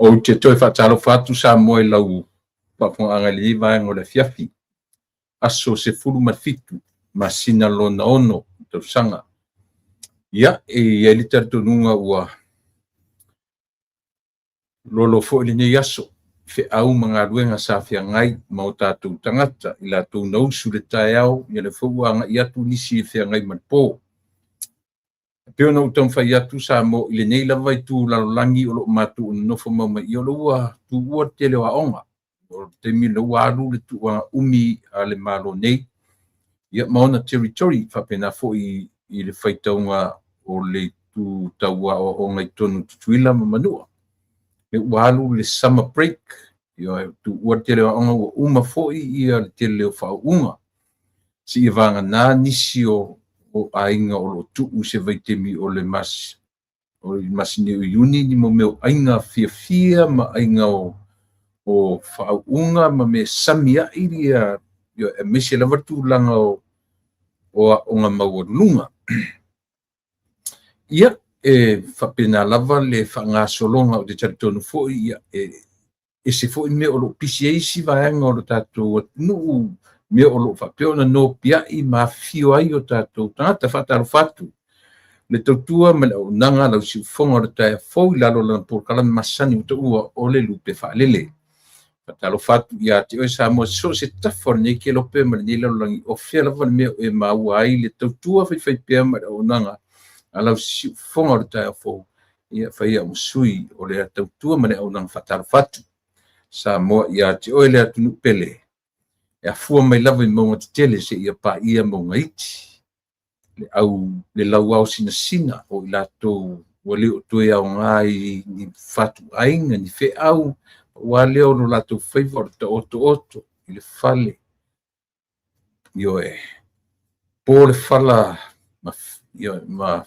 o te toi whaatalo whatu sa moe lau papunga li vai ngore fiafi. Aso se fulu mafitu, masina lona ono, tau sanga. Ia, e litartonunga ua lolo fo ili nei aso. Fe au mga ruenga sa fia ngai mau tātou tangata i la tau nausu le tae au i le fōuanga i atu nisi e fia ngai manpō. Peo na utang whai atu sa mo i le nei lawai tū lalolangi o lo matu nofo mauma i o lo ua tū ua te leo a onga. O te mi lo aru le tū wanga umi a le malo nei. Ia maona territory whapena fo i le whaitaunga o le tū taua o onga i tonu tutuila ma manua. Me walu le summer break yo tu wate le anga uma foi ia te le fa unga si vanga na nisio o ainga o tu se vai temi o le mas ni uni ni mo me ainga fia ma ainga o fa unga ma me samia iria yo e me se lava tu langa o onga maulunga ia e whapena lava le whanga solonga o te taritonu foi e se foi me o lo pisiesi vaenga o lo tātou nuu me o lo whapeo na no pia i ma fio ai o tātou tangata whataro whatu le tautua ma le o nanga lau si whonga o tae fau lalo lana porkala masani o ta ua o le lupe whaalele whataro whatu i a te oe sa mo so se tafor nei ke lope ma le nei lalo langi o whia lava me o e maua ai le tautua whai pia ma le o nanga alau si fonga o tae fo ia fai a musui o le tautua mane au nang fatalo fatu sa mo ia te oe le atunu pele e a fua mai lava i maunga te tele se ia pa ia maunga iti le au le lau au sina o ila tō wale o tue au ngai ni fatu ainga ni fe au wale o no lato favor ta oto i le fale ioe po le fala ma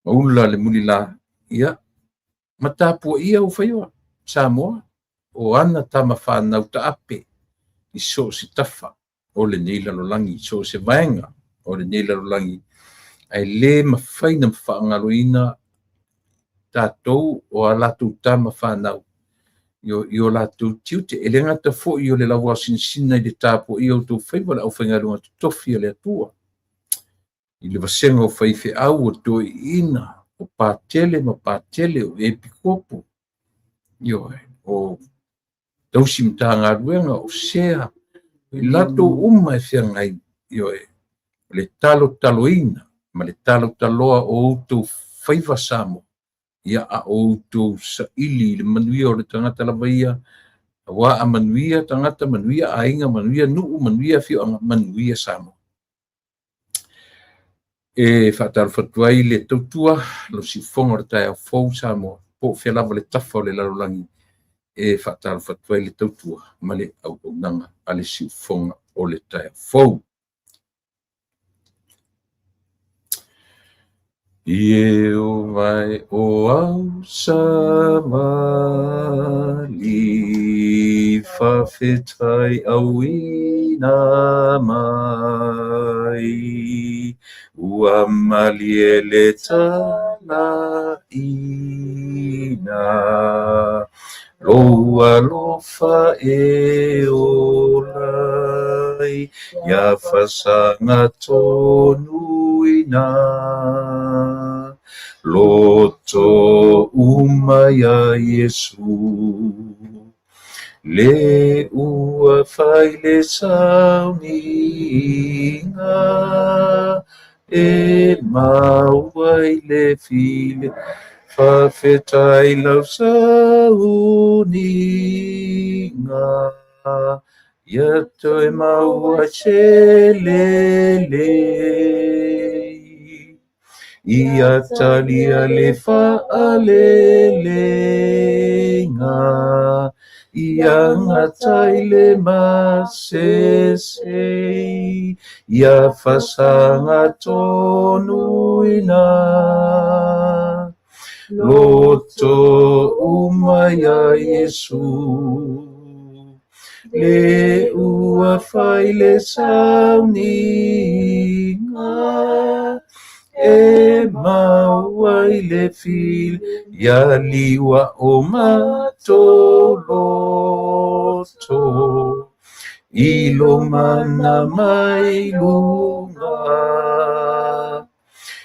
ula le mulila ia matapu ia o faio Samoa o ana tama whanau ta ape i so se tafa o le neila lolangi so se vaenga o le neila lolangi ai le mawhaina mwhaangaloina tātou o a latu tama whanau i o latu tiute e le ngata fo i o le lawa sinsina i le tāpo i o tō whaiwa le au whaingarunga tofi le atua i le vasenga o whaife au o tō ina o pātele ma pātele o epikopo ioe o tausi mta ngā ruenga o sea i lato uma e whia ngai ioe le taloina ma le taloa o tō whaiva samo ia a o tō sa ili le manuia o le tangata lavaia wa a manuia tangata manuia a inga manuia nuu manuia fio anga manuia samo e whātaro whatuai le tautua lo si whonga o tae au fau Samoa po whia lava le tafa o le larolangi e whātaro whatuai le tautua ma le au nanga a le si whonga o le tae au fau Ie o vai o au samali whawhetai au ina mai ua mali e le tala ina loa lofa e o lai ia whasanga tonu ina loto umaya Yesu le ua whai le sauninga e mauai le file whawhetai lau sauninga ia toi maua se lele ia talia le whaalelenga ia ngatai le masese ia whasanga tonu ina loto umaya Yesu le ua whai le sauninga e mawai le fil ya liwa o matoloto ilo mana mai lunga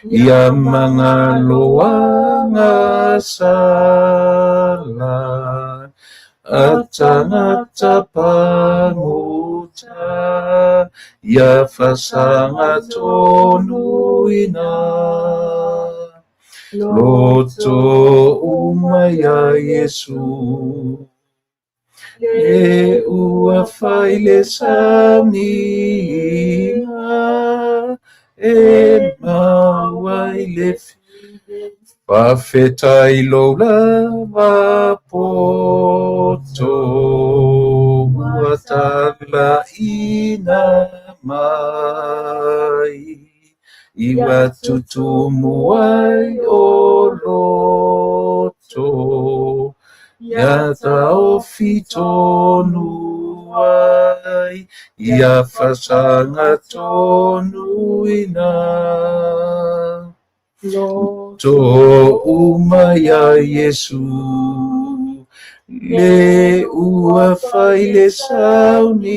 ia mga loanga sala at tangata panguta ia fasanga tonuina loto umaya Yesu e ua faile samninga e mawai le Pafeta ilola vapoto watala ina mai iwa tutumuai oloto yata ofitonuai ia fasanga tonuina to umaya Yesu le ua faile sauninga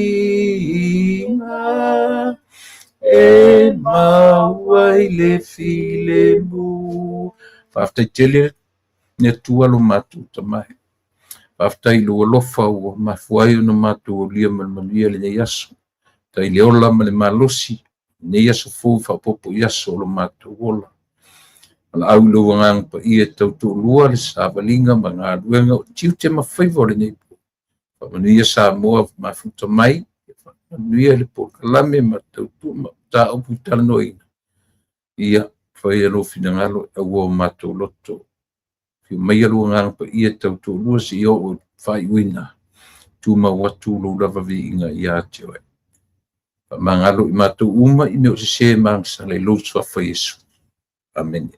e mawai le filemu faafetaitele ne tua lo matu tamai faafetai lo lofa ua mafuai ona matu o lia malmalia le yaso tai le ola ma le malosi ne yaso fu faapopo yaso lo matu ola ala au lo ngang pa ia tautu lua le savalinga ma ngā ruenga o tiu te mawhaiva le nei po. Whamanuia sa moa mafuta mai, whamanuia le po kalame ma tautu ma ta upu tano ina. Ia whai alo fina ngalo e ua mato loto. Whio mai alo ngang pa ia tautu lua si o o whai uina. Tu ma watu lo lava vi inga ia te oe. Whamangalo I mato uma I meo se mang sa le lo swa whai Yesu. Amen.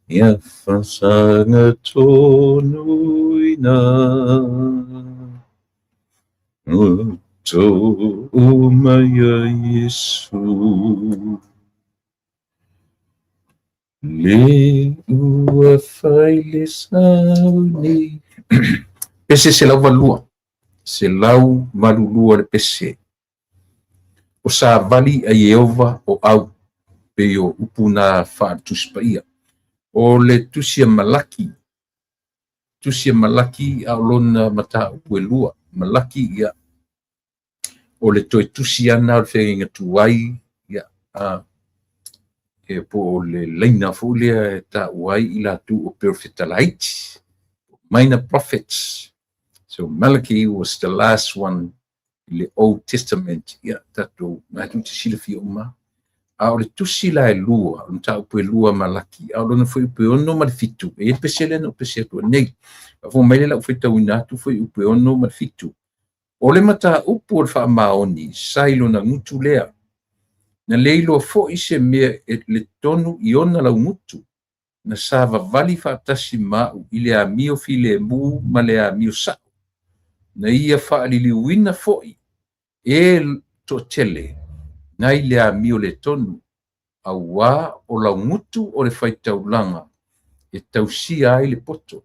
Ya fasanga tonuina to umaya Yesu le ua faile sauni pese se lau valua se lau malulua le pese o sa vali a Yehova o au pe o upuna whaatuspaia o le tusia malaki a lona mata upuelua malaki ia o le toi tusi ana o whenga tuai ia e po o le leina fulia e ta uai ila tu o perfetalaiti minor prophets. So Malachi was the last one in the Old Testament ia tatu na tu te sila fi uma a o le tusi la e lua o ta upu e lua Malaki a o lona foi upu ono ma le fitu e pesele no pesele tu nei a fo mai la foi tau ina tu foi upu ono ma le fitu o le mata upu o le wha maoni sailo na ngutu lea na leilo fo ise mea e le tonu I ona lau ngutu na sava vali whaatasi mau I le amio fi le mu ma le amio sa na ia whaaliliuina foi e to tele na I le amio le tonu a wā o lau ngutu o le whaitaulanga e tausia ai le poto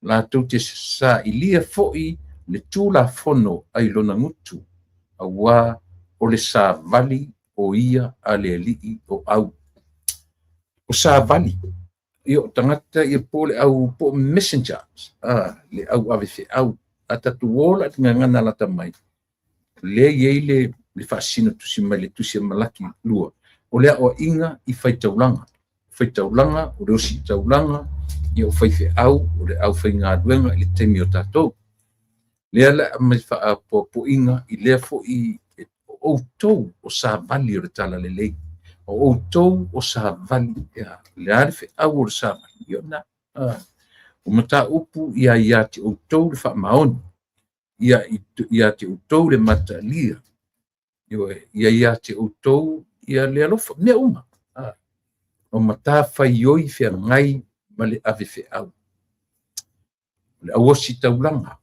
la tau te sa ilia foi le tūla fono ai lona ngutu a wā o le sa vali o ia a le alii o au o sa vali io tangata I pole au po messengers le au ave fe au atatu ola ngana la tamai le yele le fasino tu sima le tu sima Malaki lua o le o inga I faitaulanga o le si taulanga I o faife au o le au fainga duenga I le temi o tatou le ala mai fa po inga I le fo I o tou o sa vali o le tala le lei o tou o sa vali le arfe au o sa vali yo na o mata upu ia te outou le whaamaoni, ia te outou le matalia, ia te outou ia le alofa, mea uma. O mata whaioi whia ngai ma le ave whiau. Le awosi taulanga.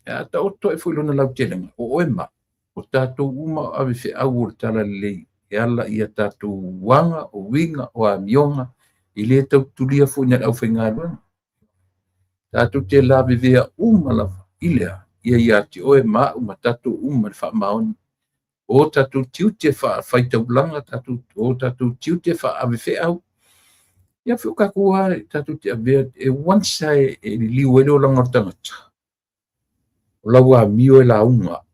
Ta oto e whailona lau telenga, o oema, o tātou uma ave whiau o le tala lei, e ala ia tātou wanga o winga o a mionga, i le tau tulia fwina au whaingaruanga. Tātou te la vivea uma lava, ilea, ia te oe maa uma tātou uma le whaamaoni. O tātou tiu te whaitaulanga, o tātou tiu te ave whiau. Ia whiuka kua tātou te avea, e wansa e liu ele o langa tangata. O lau a mio e la unga,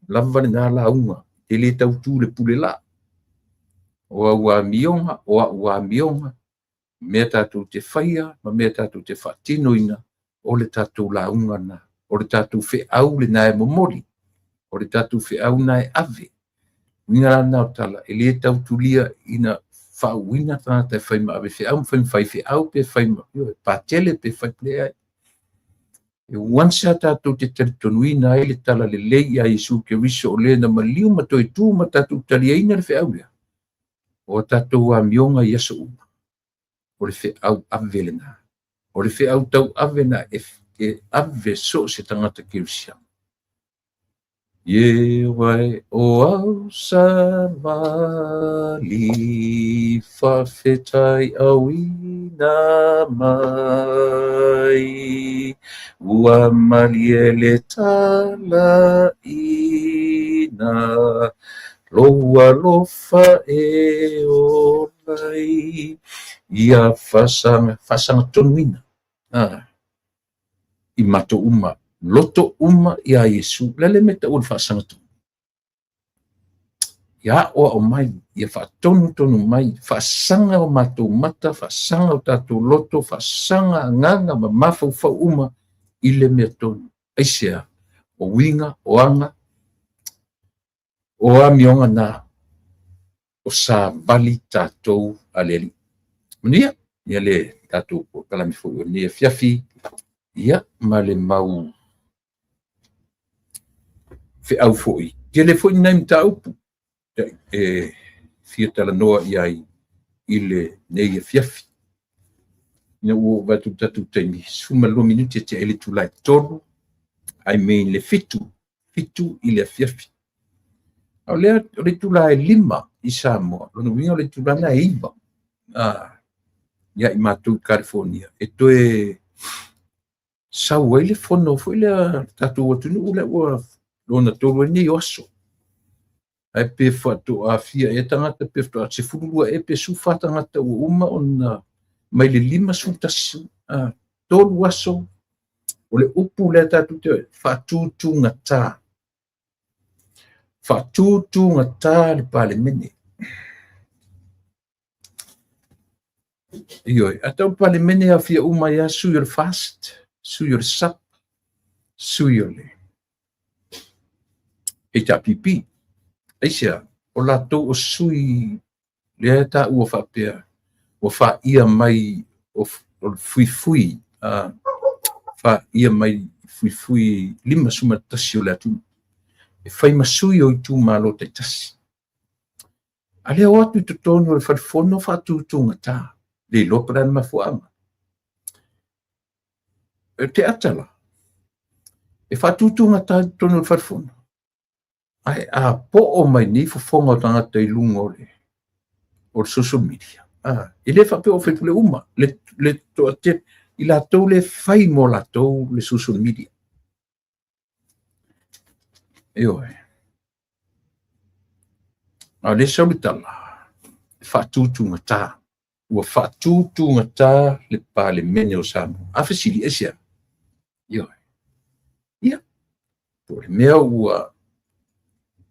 lava ni ngā la unga, te le tau tū le pule la. O au a mionga, o au a mionga, mea tātou te whaia, ma mea tātou te whaatinoina, o le tātou la unga na, o le tātou whiau le nae momori, o le tātou whiau nae ave. Winga nao tala, e le tau tulia ina whauina tana te whaima ave whiau, whai whiau pe whaima, pātele pe whaiplea. E wansa tātou te teritonuina ai le tala le lei a Yesu ke riso o le na maliu matoi tū ma tātou taliaina le whiau lea. O tātou a mionga Yesu uma. O le whiau ave le nā. O le whiau tau ave na e ave so se tangata kirisia. Ye wai o au sa mali whawhetai au ina mai. Ua mali e le tala ina loa lofa e o lai. Ia whasanga tonuina. I mato uma. Loto uma ia Yesu. Lele meta ua whasanga tonu. Ia o mai. Ia whaatonu mai. Whasanga o mato mata. Whasanga o tātou loto. Whasanga nganga ma mafau whau uma. Ile mea tonu. Aisea. O winga. O anga. O amionga na. O sa vali tātou aleli. Mania. Ia le tātou o kalami fo. Ia fiafi. Ia ma le mau. Fe au foi. Ke le foi naim ta upu. Fia tala noa iai ile nei e fiafi. Ina ua watu tatu taimi. Suma lo minuti te ele tu lai tolu. Ai mein le fitu. Fitu ile fiafi. Au lea le tu lai lima i Samoa. Lono winga le tu lai na iba. Ia i mātou California. E toe sau ele fono foi le tatu watunu ule ua lona tolu ni oso. Ai pe fatu a fia e tangata pe fatu a se furua e pe su fa tangata uma ona mai le lima su tasu tolu aso o le upu le tatu te fatu tu ngata. Fatu tu ngata le pale mene. Ioi, atau pale mene a fia uma ya suyur fast, suyur sap, suyur le. E ta pipi. Aisea, o lato o sui lea ta ua whapea. O wha ia mai o fui. Wha ia mai fui lima suma tasi o lea tu. E whai masui o i tu malo te tasi. A lea o atu i totonu o le wharifono wha tūtunga tā. Le loparan mafuama. E te atala. E wha tūtunga tā i tonu o le wharifono. Ai a po o mai ni fofonga o tangata i lunga o le social media. I le whape o whetule uma. Le toa te i la tau le whai mo la tau le social media. Eo e. A le saulitala. Whatutunga tā. Ua whatutunga tā le pāle mene o Samoa. A whesili esia. Eo e. Ia. Po le mea ua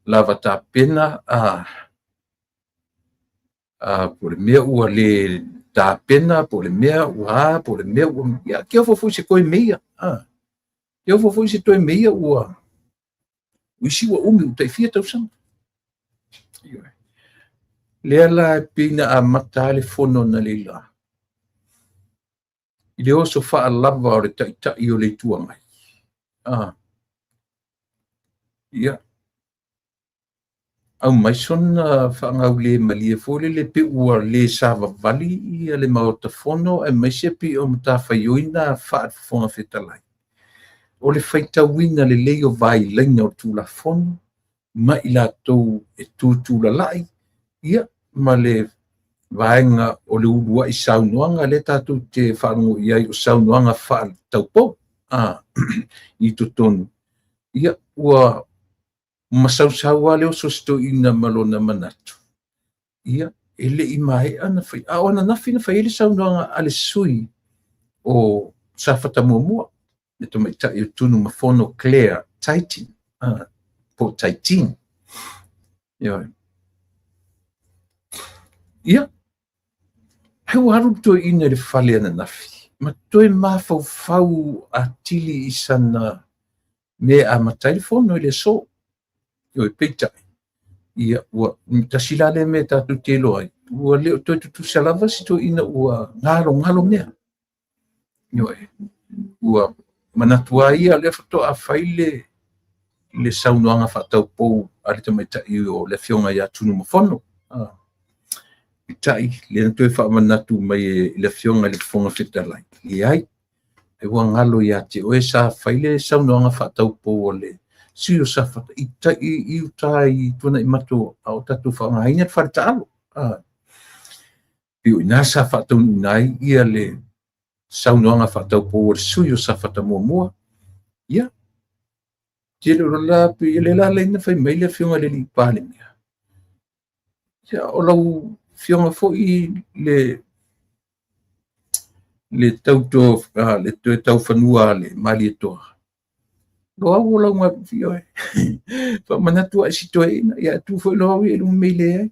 lava ta pena po le mea ua le ta pena po le mea ua ia ke o foi se koe meia ke o foi se toi meia ua uisi ua umi utai fia tau sang le ala pina a mata le fono na leila I le oso whaalava o le taitai o le tuangai. Ia. Au mai sona whaangau le malia fōle le pe ua le sāwa vali ia le maotafono e mai se pi o matawhaioina whaafonga whetalai. O le whaitauina le leo vai laina o tūlafono, ma i lātou e tūtūlalai, ia, ma le vaenga o le urua i saunoanga le tātou te whanongo iai o saunoanga whaal taupou, i totonu. Ia, ua masau ale o sosto ina malona manatu. Ia, ele i mai ana whai, ana nawhina whai ele saunoanga ale sui o sawhata muamua. Le to mai tai o tunu mafono Claire Taitin, po Taitin. Ia, heu haru to ina le whale ana nafi. Ma toi mawhau a tili i sana me a mataifono le so. Yo pita. Ia, ua, tasilale me tatu telo ai. Ua leo toi tutu salava si to ina ua ngalo mea. Yo ua manatua ia le foto a faile le saunoanga whatau pou ale te mai tai o le fionga ia tunu mafono. Tai, le natoi whamanatu mai le fionga le fonga whetalai. Iai, e ua ngalo ia te oe sa faile saunoanga whatau pou o le sio sa whata i tai i utai tuna i mato au tatu whanga haina wharita alo. Pio ina sa whatau nai ia le saunoanga whatau pou o le sio sa whata mua. Ia, tele rola pi le la leina whai mai le fionga le li pāle mea. Ia, o lau fionga fo i le tauto, le tau whanua le mali e toa. Loa o lau ngā fio e. Wha manatua si toa ina, ia tu fo loa i lungu mei le ai.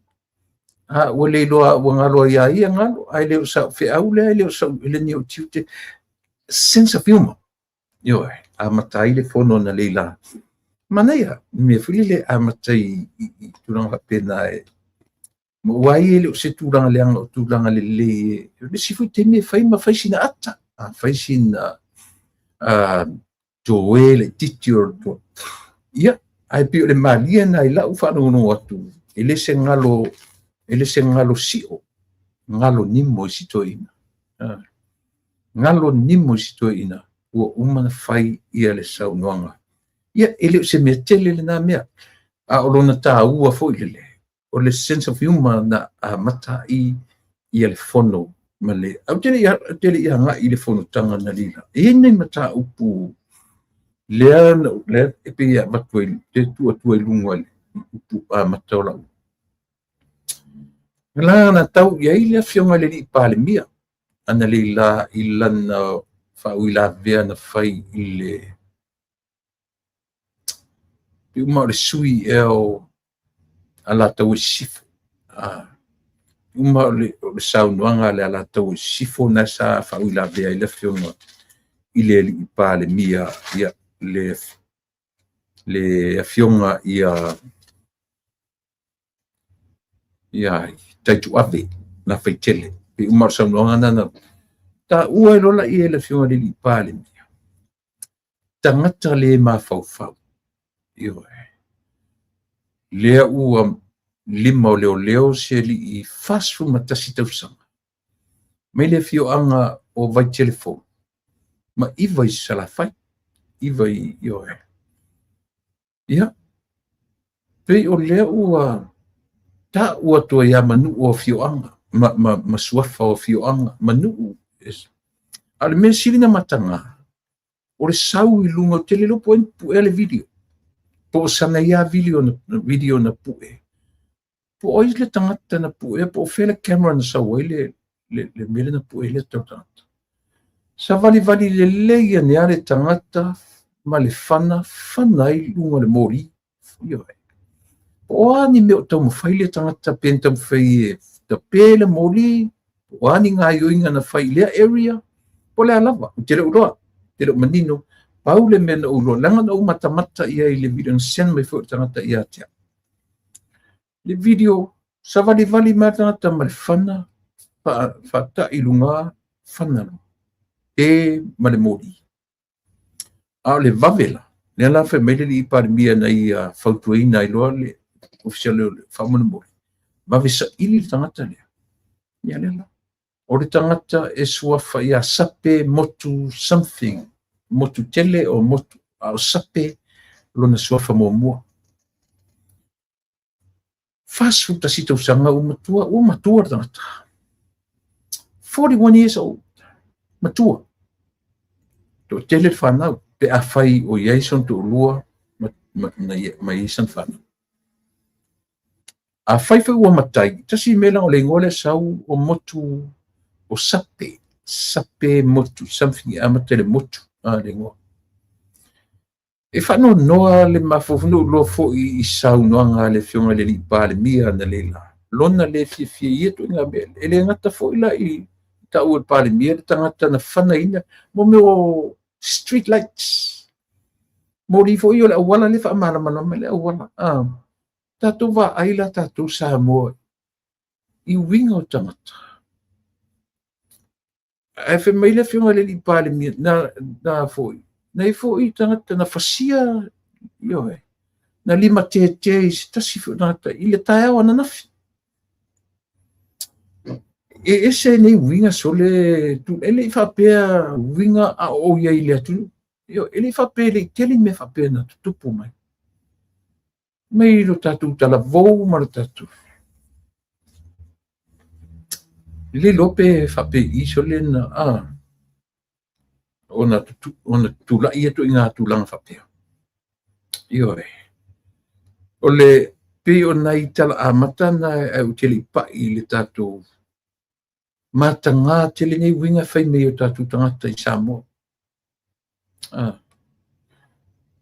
O le loa o ngalo ia ia ngalo, ai leo sa whi au le, ai leo sa ele ni o tiute. Sensa fiuma. Io e, a matai le fono na leila. Mana ia, me fili le a matai i turanga pena e. Mo wai ele o se tūranga leanga o tūranga le le sifu te me whai ma whai sina ata. Whai sina joe le titi o to. Ia, ai pio le malia na i lau whanongo atu. Ele se ngalo sio. Ngalo nimo si to ina. Ngalo nimo si to ina. Ua umana whai ia le sau noanga. Ia, ele o se mea tele le na mea. A olona tā ua fo ile le. O le sense of humor na mata i ia le fono ma le au tele ia nga i le fono tanga na lila e nei mata upu le e pe ia matoi te tu lunga le upu mata ola la na tau ia i le fionga le li pale mia ana lila ilana fa uila vea na fai i le uma le sui eo ala tau sifo uma le saunoanga le ala tau sifo na sa whauila vea i le fionga i le li pa le mia ia le fionga ia taitu ave na whaitele pe uma le saunoanga nana ta ua lola i le fionga le li pa le mia tangata le ma fau io lea ua lima o leo se li i fasu matasi tausanga. Mai le fioanga o vai telefon. Ma iwa i salafai. Iwa i ioe. Ia. Pei o lea ua ta ua tua ia manu o fioanga. Ma suafa o fioanga. Manu. Ale mea silina matanga. O le sau i lunga o tele lopo en pu ele video. Po sana ia video na pue. Po ois le tangata na pue, po fele camera na sawa le mele na pue le tangata. Sa vali le leia ne ale tangata ma le whanai lunga le mori. Po ani me o tau mawhai le tangata penta mawhai ta pele mori, po ani ngā yoinga na whai lea area, po le alawa, tere uroa, tere manino, pau le mena uroa, langa na umata ia i le video, sen mai fo tangata ia tia. Le video, sa vali mata ta mal fana, fa ta ilunga fana. e ma le moli. A le vavela, le la fe mele li pa mia na ia fautuina i loa le ofisiale le famona moli. Vave sa ili tangata le. Ia le la. O le tangata e suafa ia sape motu something, motu tele o motu au sape lona suafa mua. Fasu tasita usanga matua tangata. 41 years old. Matua. To tele whanau, pe a whai o Iason to lua ma Iason whanau. A whai ua matai, tasi mela o le ngole sau o motu o sape motu, something amatele motu, le ngoa. E whanau noa le mafofunu loa fo I sau noa ngā le fionga le li pa le mia na le la. Lona le fia ietu ngā mele, ele ngata fo ila I ta ua pa le mia le tangata na whana ina, mo me o street lights. Mori fo I o le awala le wha mana me le awala. Tatou wa aila tatou sa moa I winga o tangata. E whi mai le fionga le li pa le mia na fo I. Na I fo I tangata na whasia io na lima te tasi fo tangata I le tae awa na nafi. E ese nei winga sole tu ele I whapea winga a o ia I le atu. Io ele whapea le teli me whapea na tupu mai. Mai lo tatu tala vou ma lo tatu. Le lope whape I sole na ona tula ia tu inga tulanga whapea. Io o le pe o nai tala a matana e o tele pa I le tatu matanga tele nei winga whai mei o tatu tangata I Samoa.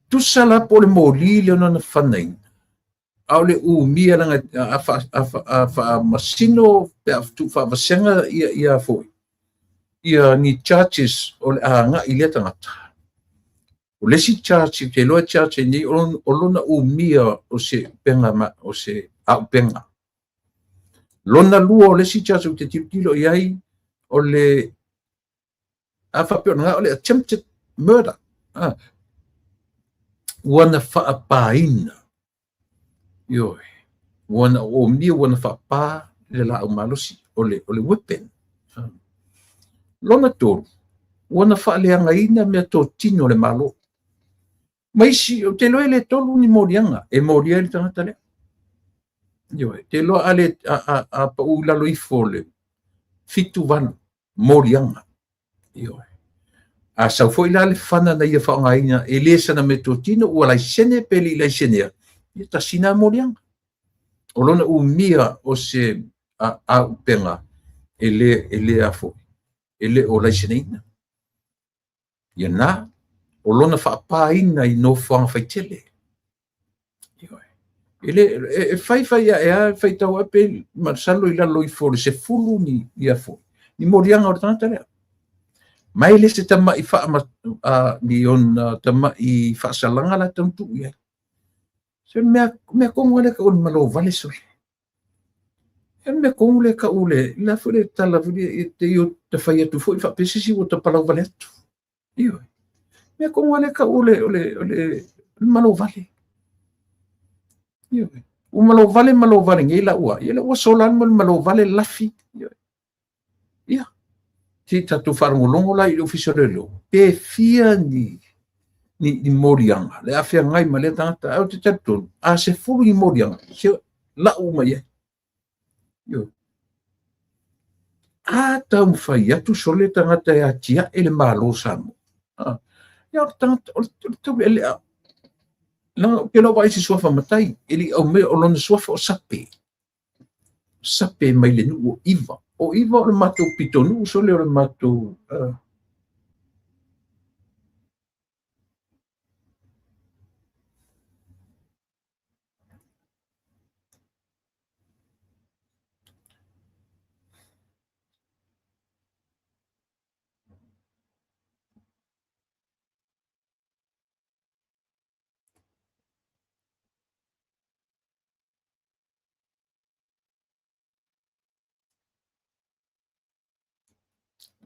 Tu sala po le moli le ona na whanai. Au le mia langa a masino pe a tu wha vasenga ia foi. Ia ni churches o le anga I le tangata. O lesi church, te loa church ni o lona mia o se penga o se au penga. Lona lua o lesi church o te tipilo iai o le a whapio nga o le attempted murder. Wana whaapaina. Ioi. Wana mia wana whaapa le la au malosi o le weapon. Lona tōru. Wana whaaleanga ina mea tō tino le malo. Maisi o te loe le tolu ni morianga. E moria le tangata lea. Ioi. Te loa ale a pa ulalo I fole. Fitu vanu. Morianga. Ioi. A sau foi la le whana na ia whaongaina e le sana me tō tino ua lai sene peli lai senea. Ia ta sina morianga. O lona mia o se a upenga ele a foi. Ele o lai seneina. Ia na, o lona whaapaina I no whanga whaitele. Ele whai whai tau ape marsalo I lalo I fore se fulu ni ia foi. Ni morianga o tangata lea. Mai le se tama I wha ni on tama I whaasalanga la tamtu ia. Se mea kongo le ka on malo vale sole. E mea kongo le ka ule, la fule tala fule te io te whai atu fo I whapesisi o te palau vale atu. Iyo. Mea kongo le ka ule malo vale. Iyo. O malo vale ngai la ua. Ia la ua solan malo vale lafi. Iyo. Ia. Ti tatu wharangolongo la I ofisio lelo. Pe fia ni morianga. Le afia ngai ma le tangata au te tatu. A se fulu I morianga. Se la uma ia. Yo. A tau whai atu sole tangata e atia ele malo samo. Ia o tangata, o tau ele a. Langa ke lo vai si suafa matai. Ele au me o lona suafa o sape. Sape mai le nu o iwa. O iwa o le mato pitonu sole o le mato.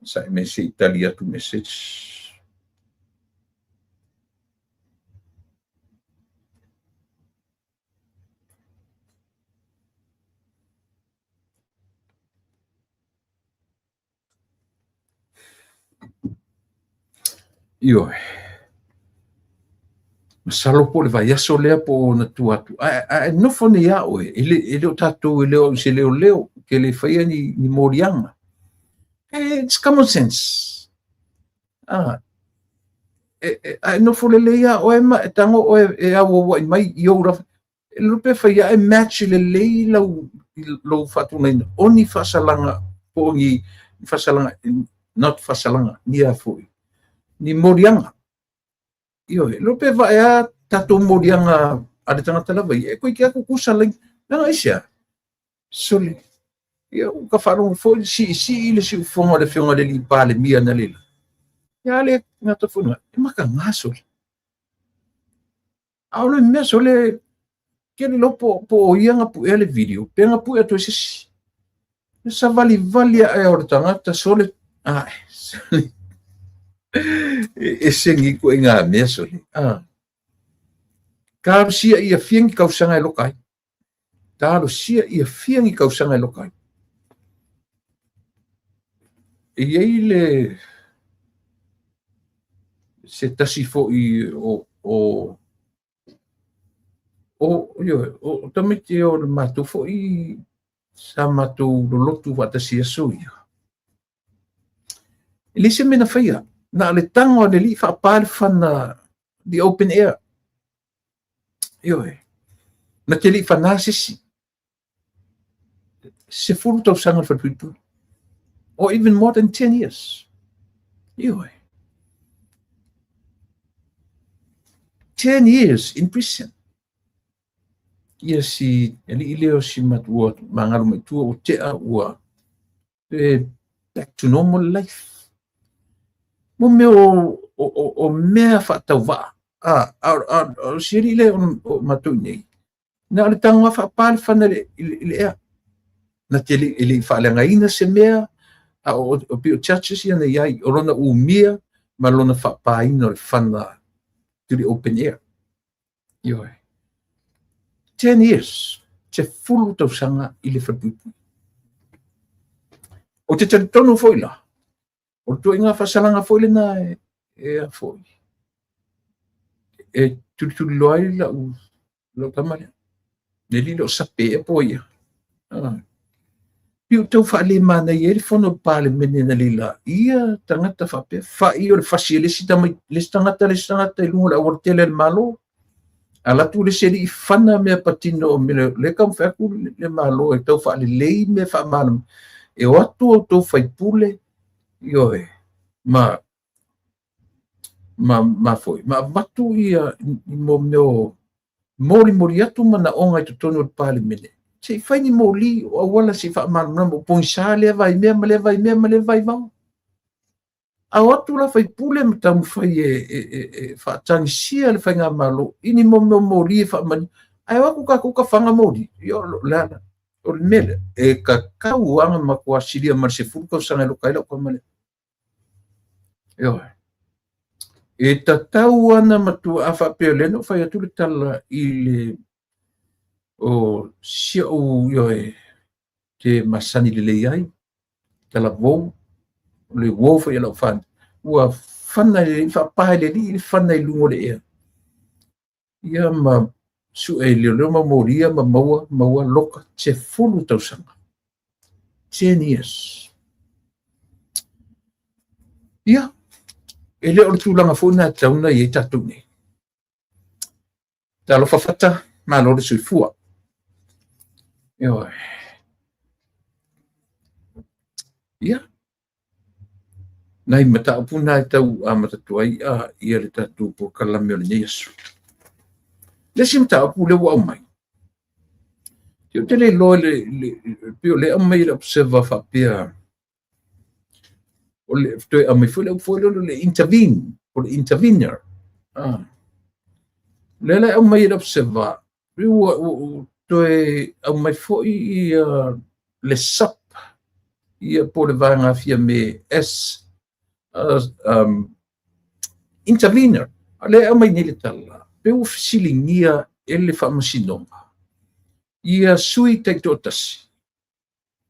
sa me se Italia tu message. Io masalo po le vai aso lea po na tu atu no fone ya o ele o tatou ele o se leo ke le faia ni morianga. It's common sense. No fole le ya o ma tango o e awo wa mai yo ra lo pe faia e match le le lo fatu nei oni fasalanga po ni fasalanga not fasalanga ni a foi ni morianga. Io lo pe va ya tatou morianga ada tanga tala vai e ko ki aku kusaling na isia soli io ka faru fo si le si fonga le fonga le lipa le mia na le ya le na to funa ma ka ngaso aulo me sole ke le lopo po ianga pu ele video penga pu to si sa vali e ortanga ta sole e sengi ko inga me sole ka sia ia fiengi kausanga e lokai talo sia ia fiengi kausanga e lokai e ele se tasi fo i o tamiti o matu fo i sa matu lotu wa tasi aso ia ele se mena faia na le tango le li fa pal fana the open air na te li fa nasisi se furu tau sanga fa tuitu or even more than 10 years 10 years in prison. Si ileo si matua mangalu mai tua o te ua back to normal life. Mo me o mea whatau wa. Siri le o matu nei. Na le tangwa whapale whana le ea. Na te li whalenga ina se mea. O pio churches ia na iai. O rona umia. Ma lona whapaina le whana to the open air. 10 years. Te fulu tau sanga i le whapupu. O te tonu foi la. O tu inga whasalanga foi le na e foi. E turi loai la u tamare. Ne li lo sape e poia. Piu tau whaale mana i eri whono pale mene na lila. Ia tangata whape. Whai o le whasi e lesi tangata i lunga la ortele le malo. Ala tu le seri i whana mea patino le kam whaku le malo e tau whaale lei me whamanam. E o atu o tau whaipule ma foi. Ma watu ia mo meo mori atu mana onga i tutonu o pale mene. Se whai ni moli o awala si whamanam o poinsa le vai mea ma le vai mau. A watu la whaipule ma tamu whai e whaatangi sia le whai ngā malo. Ini mo meo mori e whamani. Ai waku ka kuka whanga mori. Lana. O le mele. E ka kau anga ma kua siria mar se furu kau sanga lo kaila o kwa male. E tatau ana matu awha peo leno whai atu le tala i le o sia o te masani le leiai. Tala vou. Le vou whai ala o whan. Ua whana le whapahe le li whana i lungo le ea. Ia ma su e leo ma moria ma maua loka te fulu tau sanga. 10 years. Ia. E leo le tūlanga fōna tauna i e tatu nei. Ta lo whawhata, ma lo le sui fua. Ia. Nai mata upuna e tau a matatuai ia le tatu po kalame o le Yesu. Lesi mata upu le wau mai. Tio te le loe pio le amai le observa whapea. O le toi amai foi le intervene, o le intervener. Le amai le observa. Toi amai foi le sap. ia po le vanga fia me as intervener ale mai ni le tala pe u fisilingia ele fa masinonga ia sui te totas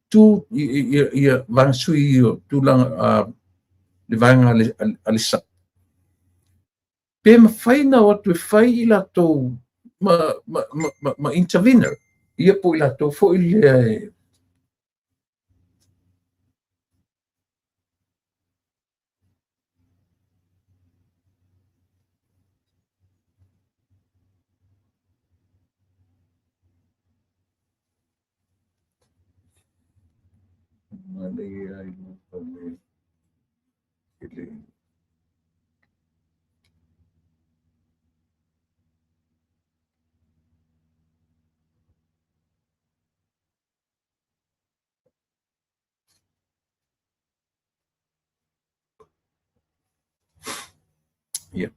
tu ia vang sui tu lang le vanga ale sa pe ma faina o tu fai ila to ma intervener ia po ila to fo ile yeah.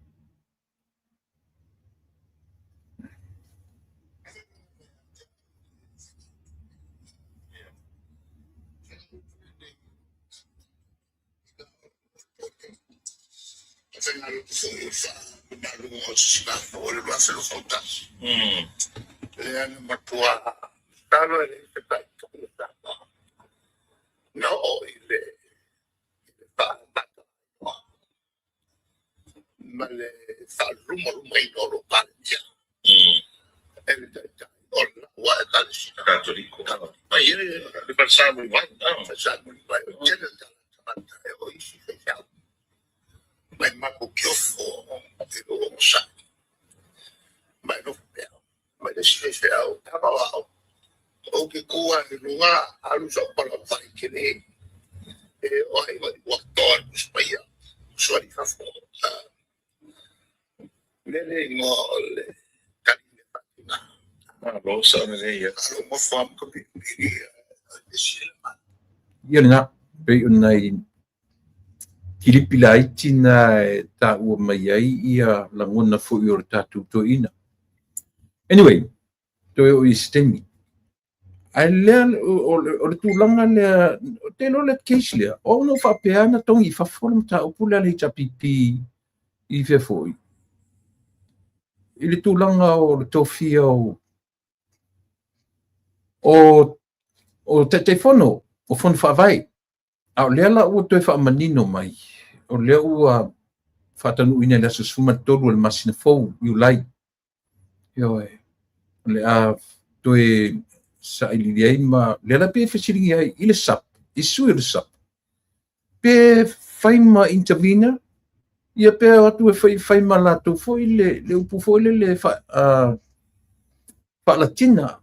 Ia nga pe unai kilipilai tina ta ua mai ai ia langona fo i o tatu to ina. Anyway, to o istemi. Ai lea o le tūlanga lea, te lo le case lea, o no whapeana tongi whawholam ta o pula le tapipi i whewhoi. I le tūlanga o le tofia o te whono, o whono whawai. Au lea la ua toi whamanino mai. O lea ua whatanu ina lea susuma toru le masina fau i ulai. Io e. Lea toi sa ili ai ma lea la pe whasiringi ai i le sap. I sui le sap. Pe whaima intervener. Ia pe atu e whaima la tau fo i le upu fo i le whaalatina.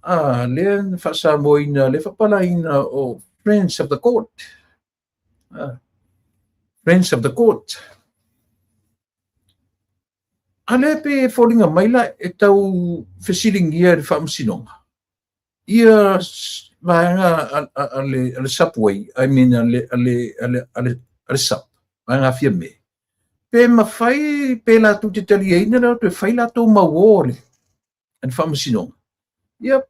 Lea whasa moina le whapalaina o Friends of the Court. Friends of the Court. Ale pe fallinga maila e tau whasiringia le whaamsinonga. Ia vaenga ale subway, I mean ale sub, vaenga fia me. Pe mawhai pe la tu te tali eina la tu e whai la tau mawole an whaamsinonga. Ia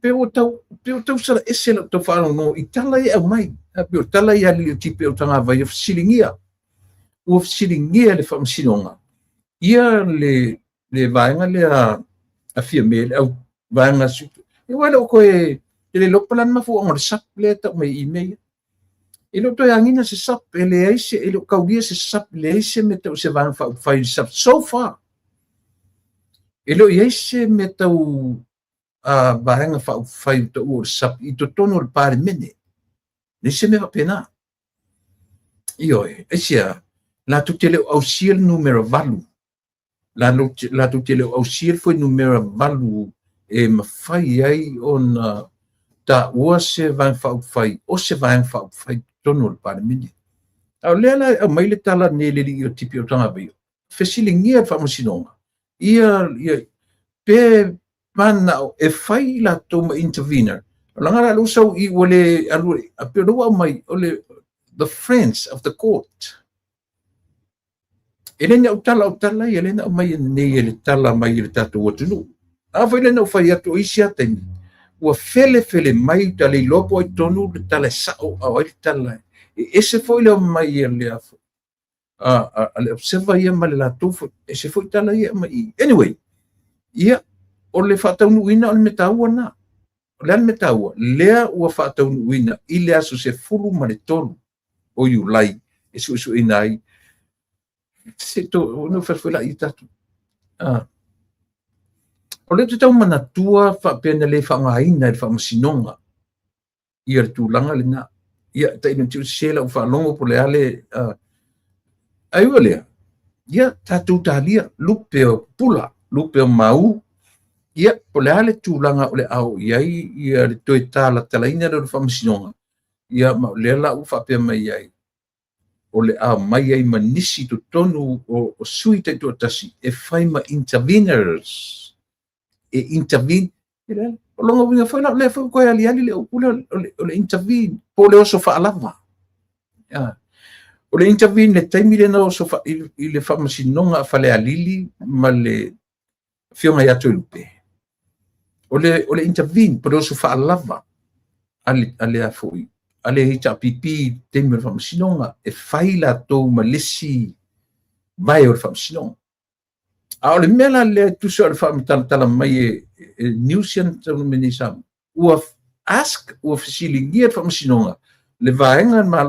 pe o tau sara ese la tau whaano no i tala e au mai. Pe o tala i ali o tipe o tanga vai o whasiringia. Ua whasiringia le whaamsinonga. Ia le vaenga le a fia me le au vaenga sutu. E wale o koe le lopalan mafu o ngore sap le tau mai i mei. E lo toi angina se sap e le aise e lo kaulia se sap le aise me tau se vaenga whau whai sap so far. E lo i aise me tau vaenga whau whai tau o sap i to tono le pare mene. Ne se me wapena. Io e sia la tu te leo au siel numero valu. La tu te leo au siel foi numero valu e mawhai ai on ta ua se vaenga whau whai o se vaenga whau whai tono le pare mene. Au lea la au maile tala ne le li o tipi o tanga vio. Whesilingia e whamasinonga. Ia pe mana e whai la toma intervener. Langara lusau I ole alure a perua mai ole the Friends of the Court. Elena utala elena mai nei ele tala mai le tatu watunu. A foi lena fai atu isi atemi. ua fele mai tale lopo i tonu le tale sao au ai tala ese foi le mai le afo le observa ia ma le latou ese foi tala ia mai anyway ia o le faataunuuina o le metaua na o le ale metaua lea ua faataunuuina i le aso se fulu ma le tolu o iulai e suʻesuʻeina ai se to no fefelaʻi tatu o le tatau manatua faapena le faagaina i le faamasinoga ia le tulaga lenā ia taʻinu tiusese lau faalogo po le ale aiua lea ia tatou talia lupe o pula lupe o mau ia po le ale tulaga o le ao i ai ia le toe talatalaina le faamasinoga ia ma o lea laʻu faapea mai ai o le a mai ai manisi totonu o sui taʻituatasi e fai ma interveners e intervene o longa winga foi le foi ko ali le o le intervene po le oso faalava o le intervene le taimi le no so fa i le faamasinoga fale alili ma le fionga ia to lupe o le intervene po le oso faalava ale a foi ale ita pipi taimi le faamasinoga e fai la to malisi vai o faamasinoga a le mela le tuso le faamatala mai e Newsian tau menisa ua ask ua fasilingia faamasinoga le vaenga ma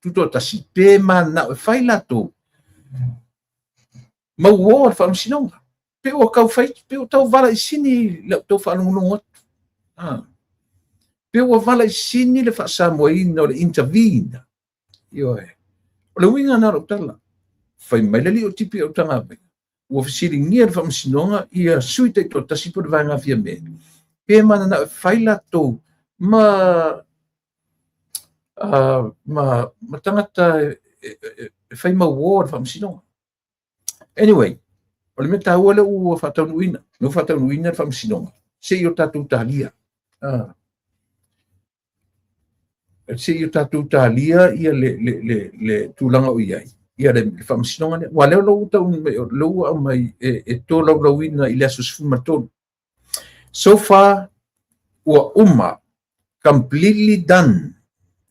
tuto tasi pe mana e fai lato ma ua faamasinoga pe o kau fai pe o tau vala i sini le tau faalongolongo pe o vala i sini le faasamoaina o le intervene io o le winga na o tala fai mai le li o tipi o tanga ua fasilingia le faamasinoga ia sui taʻitotasi po le vaegafia me pe mana na fai latou ma tagata e fai mauō le faamasinoga anyway o le mea tāua le ua faataunuuina no faataunuuina le faamasinoga seʻi o tatou talia seʻi o tatou talia ia le tulaga o iai ia le faamasinoga ua leo lou tau lou au mai e tolaulauina i le aso sefulu matolu so far ua uma completely done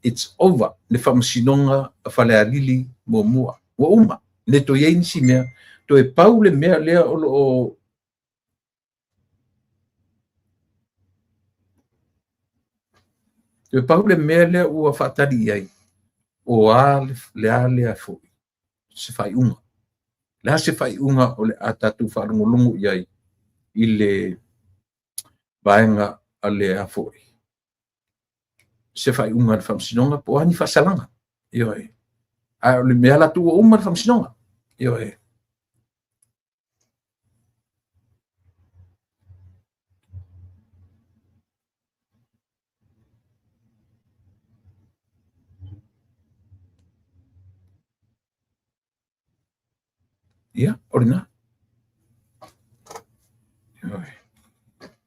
it's over le faamasinoga falealili muamua ua uma le toe ai nisi mea toe pau le mea lea o loo toe pau le mea lea ua faatali ai o le a lea foʻi se faiʻuga le a se faiʻuga o le a tatou faalogologo i ai i le vaega a le a foʻi se faiʻuga le faamasinoga po ani faasalaga io e a o le mea latou ua uma le faamasinoga io e ia o lenā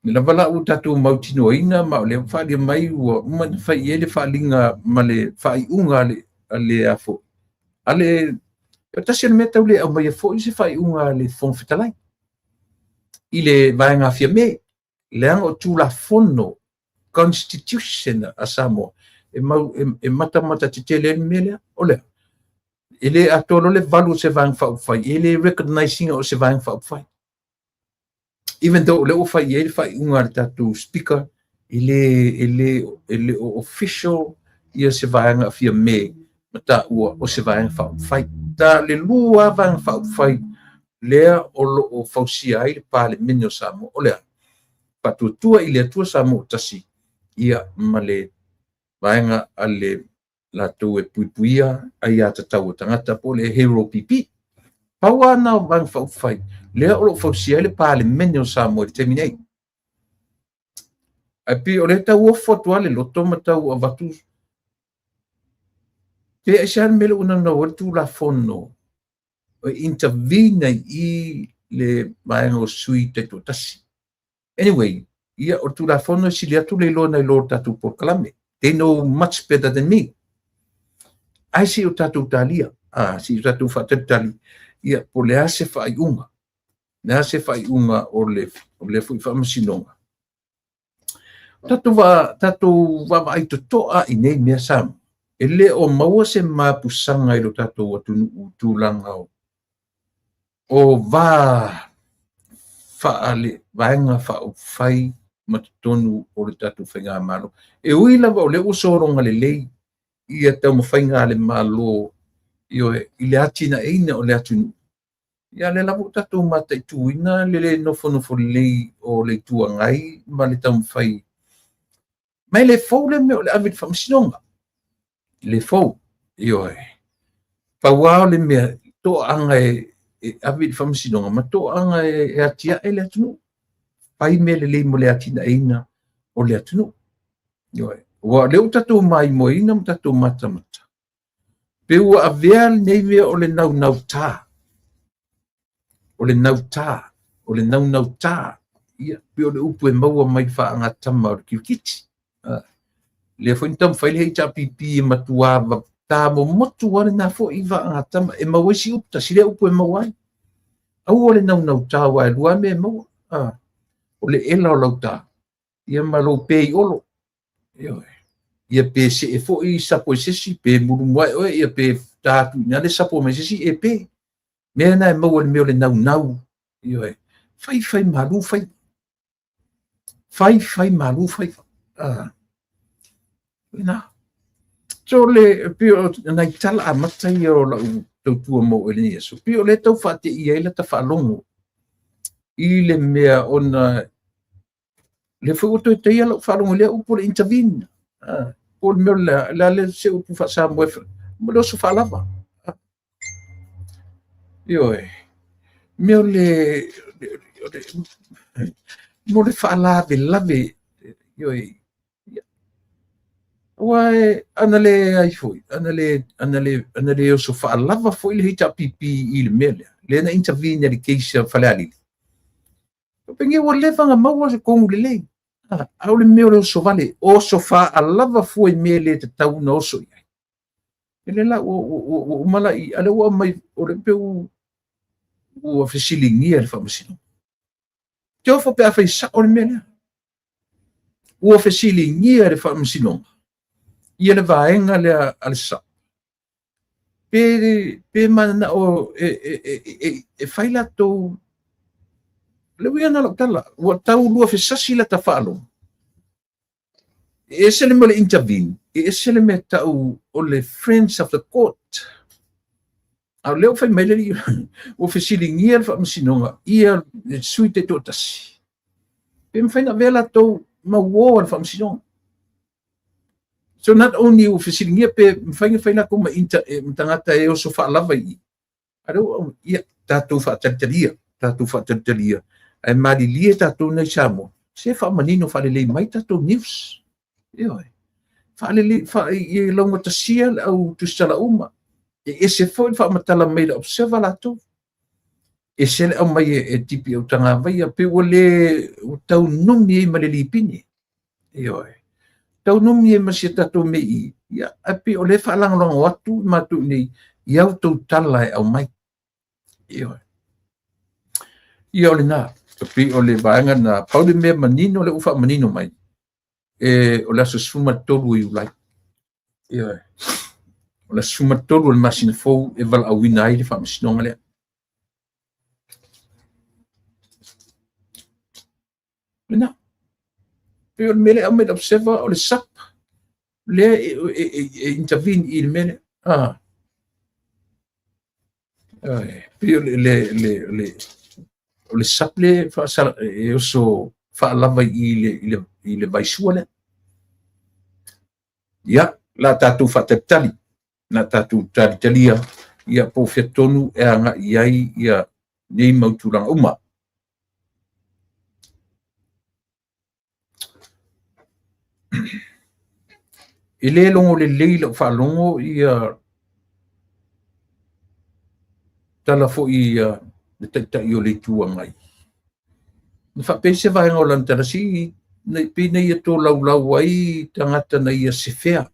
me lava laʻu tatou mautinoaina ma o le faalia mai ua uma na fai ai le faaliga ma le faaiʻuga a le a foʻi a le tasi le mea tau le au mai a foʻi se faaiʻuga a le fono fetalai i le vaegafia me leaga o tulafono constitution a Samoa e matamata tetele me lea o lea ele atolo le valu se vaeng faupufai ele recognizing o se vaeng faupufai even though le o fai ele fai unga le tatou speaker ele official ia se vaenga afia me mata ua o se vaeng faupufai ta le lua vaeng faupufai lea o fausia ai le palemene o Samoa o lea patuatua i le atua Samoa tasi ia ma le vaenga a le latou e puipuia ai a tatau o tagata po le hero pipi paua ana o vaeng faupufai lea o loo fausia ai le palemene o Samoa le taimi nei api o le tau ofo atua le loto ma tau avatu pe e sa mele una no o tulafono o intervene i le vaenga o sui taʻitotasi anyway ia o tulafono si le atu le lona i lo tatou pokalame they know much better than me ai si o tatou talia si o tatou faatatali ia po le a se faaiʻuga le a se faaiʻuga o le foi faamasinoga Tatou ai totoa i nei mea sam. E le o maua se mapusanga i lo tatou atunu tūlanga o faale vaenga whai matutonu o le tatou whainga malo. E ui lava o le usoronga le lei ia tau mawhainga le malo i le atina eina o le atunu. Ia le lavo tatou mata i tuina le nofo lei o le tuangai ma le tau mawhai. Mai le fau le meo le awit whamsinonga. Le fau, Pauao le mea to anga e awit whamsinonga, ma to anga e atia e le atunu. Pai me le lei mo le atina eina o le atunu. Wa leo tatou mai mo ina mo tatou mata. Pe ua avea nei mea o le nau tā. O le nau tā. Ia, pe o le upu e maua mai wha anga tama o le kirikiti. Le foi então foi le ta pipi matua ta mo motu wale na fo iva ata e mawesi upta sile upo e mawai au ole nau ta wa lua me mo ole ela o lauta ia malo pe olo ia pe se e fo i sapo sesi pe muru mai o ia pe ta tu na le sapo me sesi e pe me na mo ole me ole nau fai malu fai malu na so le pio na tala a matai o la tu mo ele so pio le tau fate ia ile ta falongo ile mea ona le foto te ia lo falongo le upo le intervene por me la le se upo fa sa mo lo so falava me le mo le fala de lave Wai anale ai foi anale o so fa lava foi le hita pipi il mele le na intervene le case falali pengi o le fanga mau se kong le au le mele so vale o so fa lava foi mele te tau no so ia ele la o mala i ale o mai o le pe o facility le famasino te fo pe fa sa o le mele o facility le famasino ia le vaenga le alsa pe mana o e faila to le wiana la tala o tau lua fe sasi la tafalo e se le mole intervene e se le meta o le friends of the court au leo fai mai le o fe silingia le whamsinonga ia suite totasi pe mwhaina vela to ma wo le whamsinonga. So not only o fisilingia pe mfaina ko mtangata e o so fa lava I. Aro ia tatu fa tatalia. Ai mali lie tatu nei samo. Se fa manino fa le mai tatu news. Fa le fa I longa tasia au tu sala uma. E se foi fa matala mai la observa la to. E se le mai e tipi o tanga vai pe o le o tau numi ma le lipini. Tau numi e masia tatou me I. Ia, api o le whaalangalanga watu matu nei, iau tau tala e au mai. Ia o le nā, api o le vaenga na paule mea manino, le ufa manino mai. O le aso suma tolu I ulai. O le suma tolu o le masina fau e vala awina ai le whaamasinonga lea. Lena. Pe o le mele au mele observa o le sap. Le intervene I le mele. Pe o le sap le e oso whaalava I le vaisua le. Ia, la tātou whatatali. Na tātou talitalia. Ia po whiatonu e anga iai ia nei mauturanga uma. E le longo le leila whalongo ia tala fo ia le taitai o le tua ngai. Na whapese vahenga o lantara si pina ia tō lau ai tangata na ia sefea.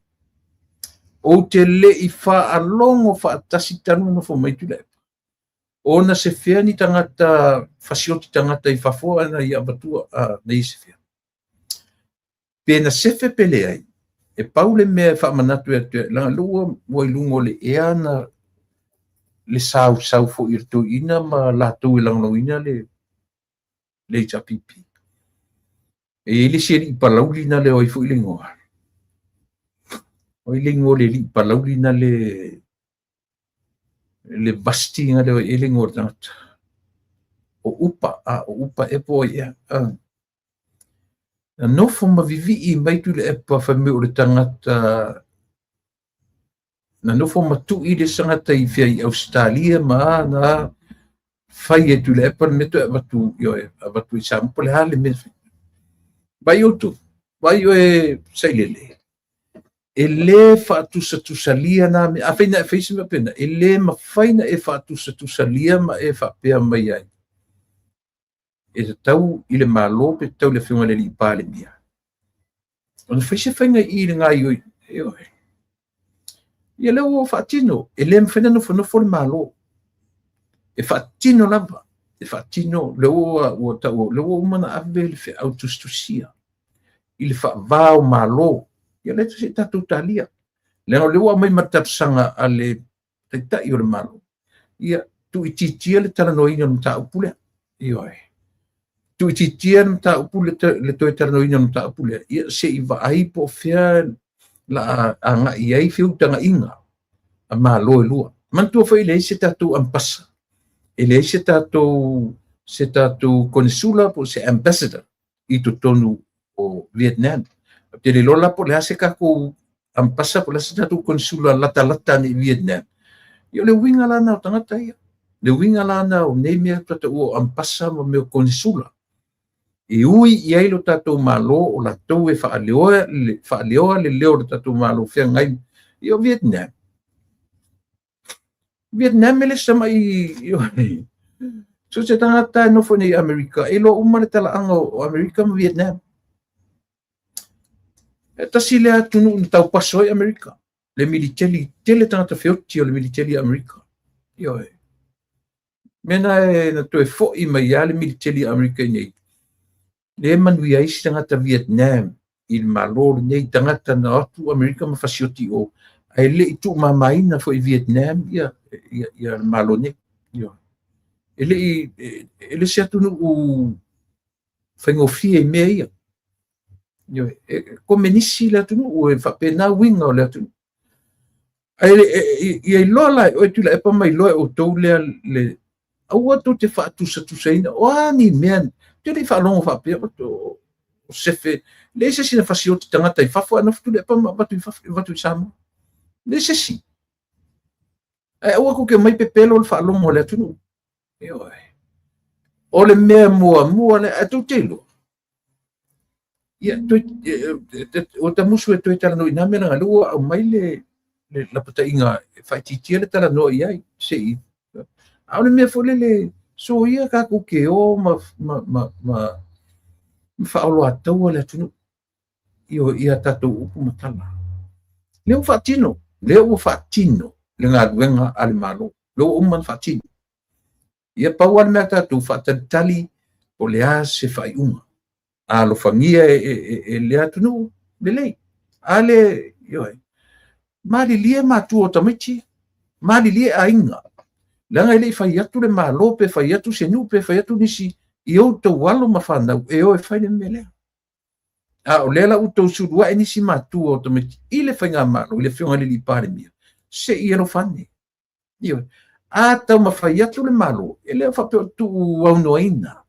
O te le I wha alongo wha atasi tanu na fo maitule. O na sefea ni tangata whasioti tangata I whafoa na ia batua na I sefea. pena sefe pele ai e paule me fa manatu e la lua mo lungo le eana le sau fo irtu ina ma la tu lang no ina le chapipi e le seri palauli na le oi fu ilingo oi lingo le li palauli na le basti nga le ilingo tangata o upa e po ia no fo vivi mai tu le e pa fa me o le tangata na no fo matu i le sangata i fia i Australia ma na fai e tu le e pa meto e matu yo e matu i sampo le hale me vai o tu vai o e sai ele fa tu salia na me a fina face me pena ele ma faina e fa tu salia ma e fa pe mai ai e tau i le malo pe tau le finga le li pale mia on fece faina i le ngai yo ia le o fa tino ele me fina no fo le malo e fa tino lava e fa tino le o tau le o mana ave le fe autostusia il fa va o malo ia le se tatu talia le o le o mai matasanga ale ta i o le malo ia tu i titia le tala no ina mta upule io tu i titia mta upule le to tala no ina mta upule ia se i va ai po fia la anga i ai fiu tanga inga a malo e lua man tu fa ile se tatu ampasa ele se tatu consula po se ambassador i tu tonu o Vietnam te le lola po le ase ka ko ampasa po le se tatu consula lata ni Vietnam io le winga lana o tangata ia le winga lana o nei mea tata o ampasa ma meo consula e ui i ailo tatu malo o la tau e whaaleoa le leo le tatu malo fia ngai io Vietnam ele sama io so se tangata no fo nei Amerika e lo umane tala anga o Amerika ma Vietnam e tasi le atunu tau paso i Amerika le militari tele tangata feoti o le militari Amerika io mena e na to e fo i mai ale militari Amerika nei le manui ai tangata Vietnam il malor nei tangata na atu Amerika ma fasioti o ai le tu mamaina fo i Vietnam ia malone io ele se atunu u fengofie meia io come nisi la tunu o fa pena winga o la tunu ai lola o tu la pa mai lo o to le au to te fa tu sa ina o ani men te le fa long fa pe o se fe le se sina fasioti tangata i fa fo ana tu le pa ma tu sama le se si o ko ke mai pe pelo fa long o la tunu io o le mea mua le atu telo ia o ta musu e toi tala no ina mena lua o mai le la pata inga fai titia le tala no ia se i a le mea fole le so ia ka ko ke o ma fa o lo tau le tunu io ia tatu upu matala le o fatino le nga wenga al malo lo man fatino ia pauan mea tatu fatatali o le a se fai unga a lo famia e le atunu le lei ale io mali lie matu o tamichi mali lie a inga langa ele fai atu le malo pe fai atu se nu pe fai atu nisi io to walo mafana e o e fai le mele a o lela u to surua e nisi matu o tamichi ile fai nga malo ile fionga le li pare mia se ia lo fani io a tau mawhai atu le malo, e leo whapeo tu au noina.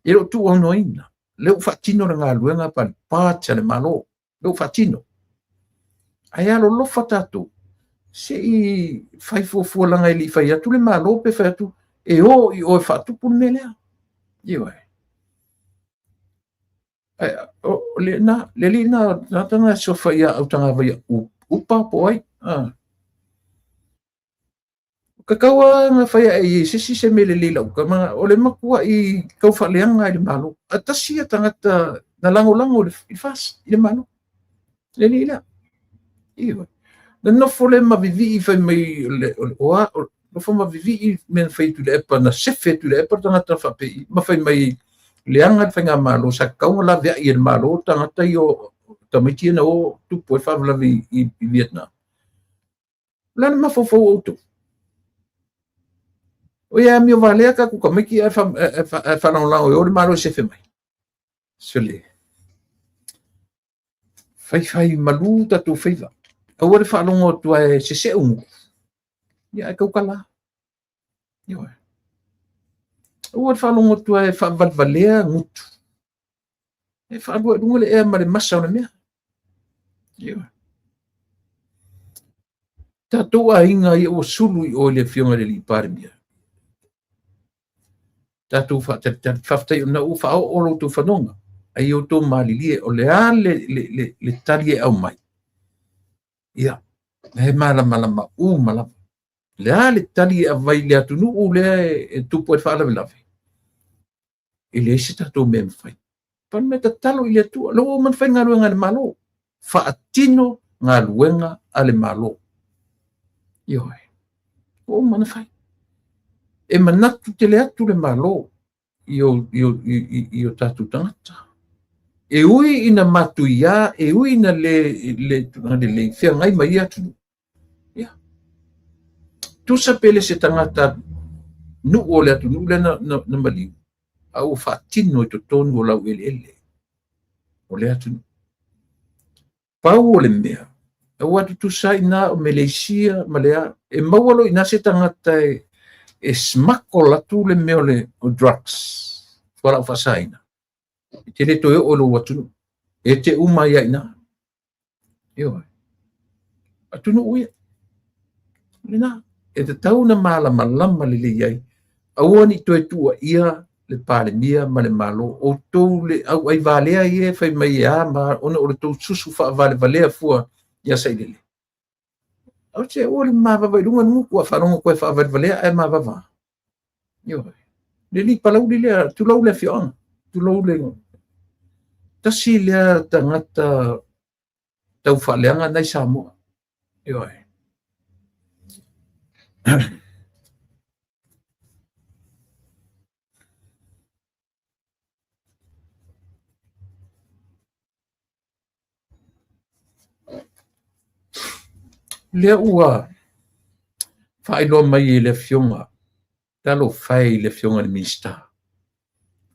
E leo tu au noina. Leo whatino na ngā luenga pa pātia le malo. Leo whatino. Ai alo lofa tatu. Se i whai fuafua langa ili whai atu le malo pe whai atu. E o i o e whatu pun me lea. Iwa e. Le li na tanga so whai au tanga vai upa po ai. Kakawa nga faya e sisi se mele lau kama ole makua i kau faleanga i malo atasia tangata na lango i fas i malo le lila iwa no fole ma vivi i fai mai oa no fo ma vivi i men fai tu le epa na sefe tu le epa tangata fa pe ma fai mai leanga whainga malo sa kaunga la vea i malo tangata i o tamaiti na o tupu e whawalavi i Vietnam. Lana mafofo o tu. O ia mi o valea ka kuka miki e whanaulau e ori malo se whemai. Sole. Whai malu tatu whaiva. A ori whanongo tua e se ungu. Ia e kaukala. Ia. O whanongo tua e whavalvalea ngutu. E whanua rungole e mare masa ona mea. Ia. Tatua inga i o sulu i o le fionga le li parmia. Tatu whaftai o na u whao oro tu whanonga. Ai o tō malilie o le a le tali e au mai. Ia. He malama u malama. Le a le tali e avai le atunu u le e tupu e whaalawe lawe. I le isi tatu me mwhai. Pan me ta talo i le atua. Lo man whai ngā ruenga le malo. Whaatino ngā ruenga a le malo. Ioi. O mana whai. E manatu te le atu le malo. I o tatu tangata. E ui ina matu ia, e ui ina le fea ngai mai atu. Ia. Tusa pele se tangata nu o le atu, nu le na maliu. Au whaatino i to tonu o lau ele. O le atu. Pau o le mea. Au atu tusa ina o Malaysia, malea. E maualo ina se tangata e smako latu le mea o drugs. Wala ufasaina. Te le toe o lo watunu. E te uma ia ina. Io. Atunu uia. Lina. E te tau na malama le iai. Aua ni toe tua ia le pale mia ma le malo. O tau le au ai valea ie fai mai ea ma ona o le tau susu wha valea fua ia sailele. Au te o le mawawai runga nuku a whanonga koe wha valea e mawawai. Io. Le li palau li lea tulau le fiona. Tulau le tasi lea tangata tau whaleanga nei Samoa. Ioi. Lea ua whaeloa mai le fionga. Talo whai le fionga ni minsta.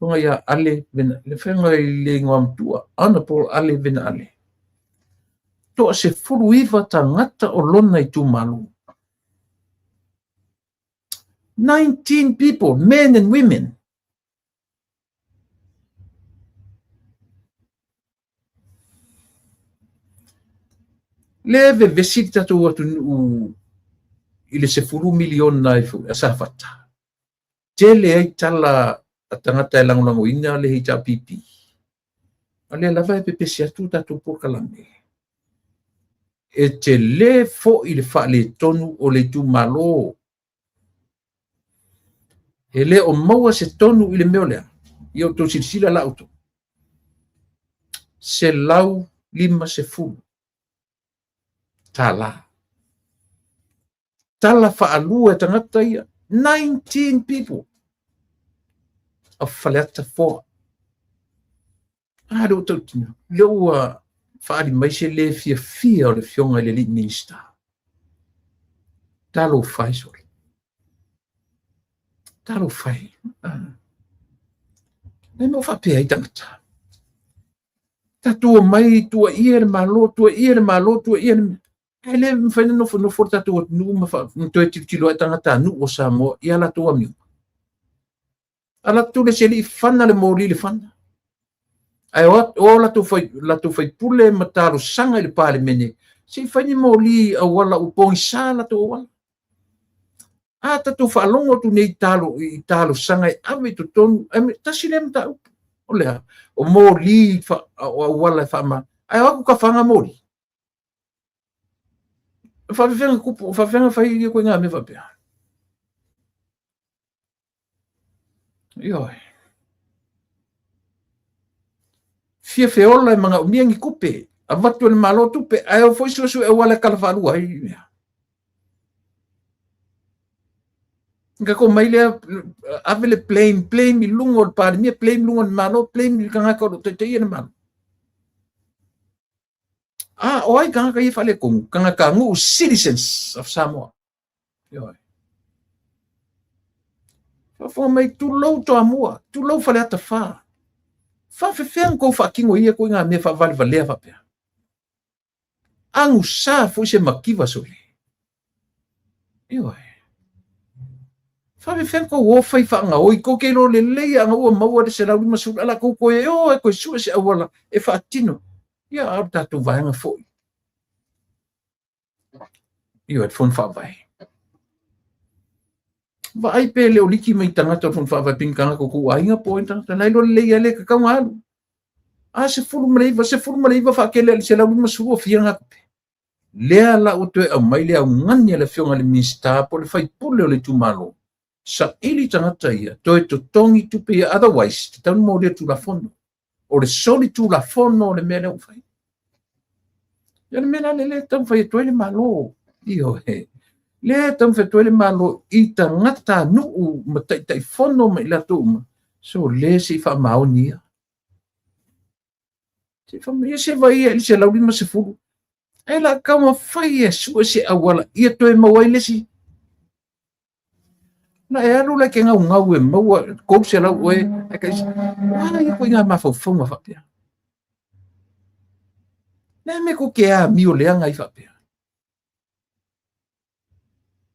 Funga ia ale vena, le whenga i le ngam ana Paul ale vena ale. Toa se furu iwa ta ngata o lona i tu malu. 19 people, men and women. Leve vesit tatu watu i le se furu milion na i fu, asa fata. Tele ai tala a tangata e langolango ina le hita pipi. Ale lava e pepe si atu tatu pokalame. E te le fo i le wha le tonu o le tu malo. E le o maua se tonu i le meo lea. I o to silsila la auto. Se lau lima se fulu. Tala. Tala wha alua e tangata ia. 19 people. A whaleata fōa. Aro tautina. Leua whaari mai se le fia o le fionga le li minsta. Talo whai sori. Talo whai. Nei mo whapea i tangata. Ta tua mai, tua ia malo, tua ia malo, tua ia. E le mwhaina no forta tua nu mtoe tilo e tangata nu o Samoa i ala tua miu. Ala tu le seli fana le mori le fana. Ai o la tu fai pule mataru sanga le pale mene. Si fai mori a wala upong sala tu wala. A ta tu fa longo tu nei talo sanga ave tu ton ta silem ta olea o mori fa o wala fa ma. Ai o ka fanga mori. Fa venga fai ko nga me va pe. Ioi. Fia feola e mga umiangi kupe. A watu le malo tupe. Ai o foi susu e wale kalawharua. Nga ko mai le avele plane mi lungo le par mi plane lungo malo plane mi kanga ko te te malo. Oi kanga ka ifale kung kanga ka ngu citizens of Samoa. Yo. Fa mai tu lo to amua, tu lo fale ata fa. Fa fe ko fa kingo ia ko nga me fa vale vale fa pe. Angu sa fu se makiva sole. Yo. Fa fe ko wo fa fa nga oi ko ke lo le le anga o maua de se la lima su ala ko ko e o ko su se awala e fa tino. Ya arta tu vai nga foi. Yo et fon fa vai. Vai pe le oliki mai tangata fon fa vai pinkanga ko ku ainga pointa ta lai lo le le ka ngalu. Se fulu mleiva fa kele se la lima su fia nga. Lea la o te mai le ngani le fionga le mista po le fai pule o le tumalo. Sa ili tangata ia to e to tongi tupe otherwise te tanu mo le tu la fono. O le soli tu la fono le mele o fai. Ya le mena le tam fai to le malo. Io he. Le tam fai to le malo i tangata nu ma tai fono mai la tu. So le si fa maonia. Si fa me se vai ele se la lima se fulu. Ela kama fai e sua se awala ia to e mawai lesi. Na e alu la ke ngau e maua ko se la oe e kai ia ko inga mafaufonga fapea. Na me ko ke a mio leanga i fapea.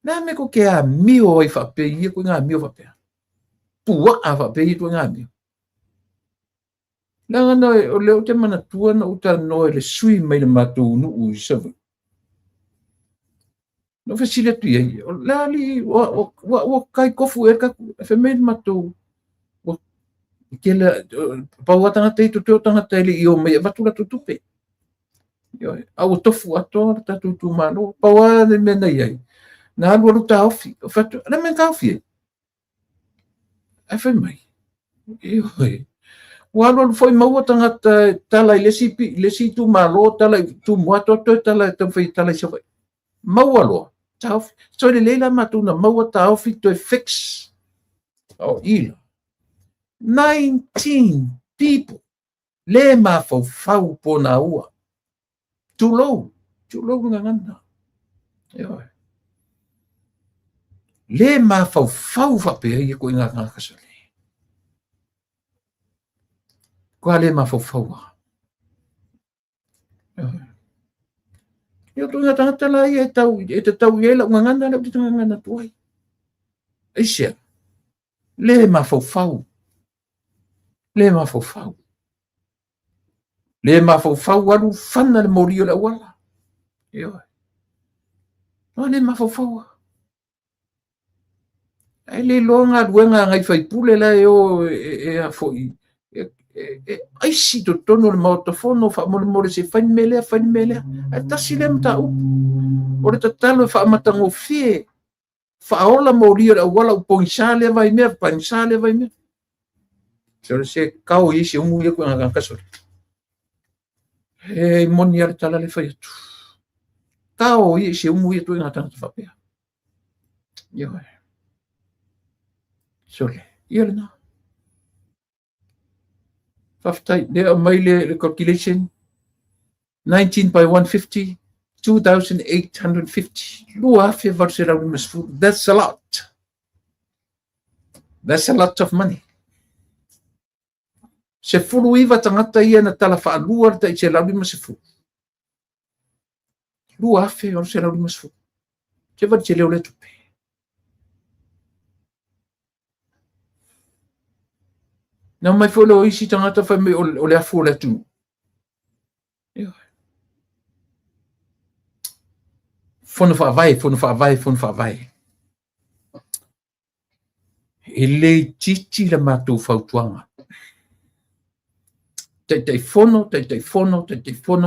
Na me ko ke a mio i fapea ia ko inga mio fapea. Pua a fapea i to inga mio. Langa no o leo te mana tua na uta no le sui mai le matu nu u savu. No fe sile tu ye. Lali o kai kofu e ka fe me matu. O kela pa wata te tu tanga te li o me batula tutupe. Yo au tofu ato ta tu mano pa wa de me na ye. Na lu ta ofi. Fa na me ka ofi. E fe mai. Yo Walo foi maua tangata tala lesi tu malo tala tu moato to tala to foi tala so maua lo tau so le leila matuna maua tau fi to fix ilo 19 people le ma fau po na ua tu lo nganga yo le ma fau fa pe ia ko nganga ka so Kwa le mafofaua. Yo tu ngata ngata la e tau ye la nganga na tu nganga tuai. Isia. Le mafofau. Le mafofau alu fana le morio la wala. Yo. No le mafofau. Ai le longa duenga ngai fai pule la yo e a foi. Ai si to tono le mautofono fa mo se fai mele a tasile mta u o le tatalo fa matango fie fa ola mo rio wala u poinsale vai me pensale vai me se kau i se umu ye ko nga kaso moni ar tala le fai tu kau i se umu ye tu nga tan fa pe yo sole yelna Faftai, there my calculation 19 by 150, 2,850. That's a lot. That's a lot of money. Se fulu iwa tangata ia na tala wha luar ta i se lauri masifu. Lua afe o se lauri masifu. Se wadi se leo le tupe. Na mai folo isi tangata wha me o le afu o le tu. Fono wha vai. E le titi la mātou whautuanga. Tei fono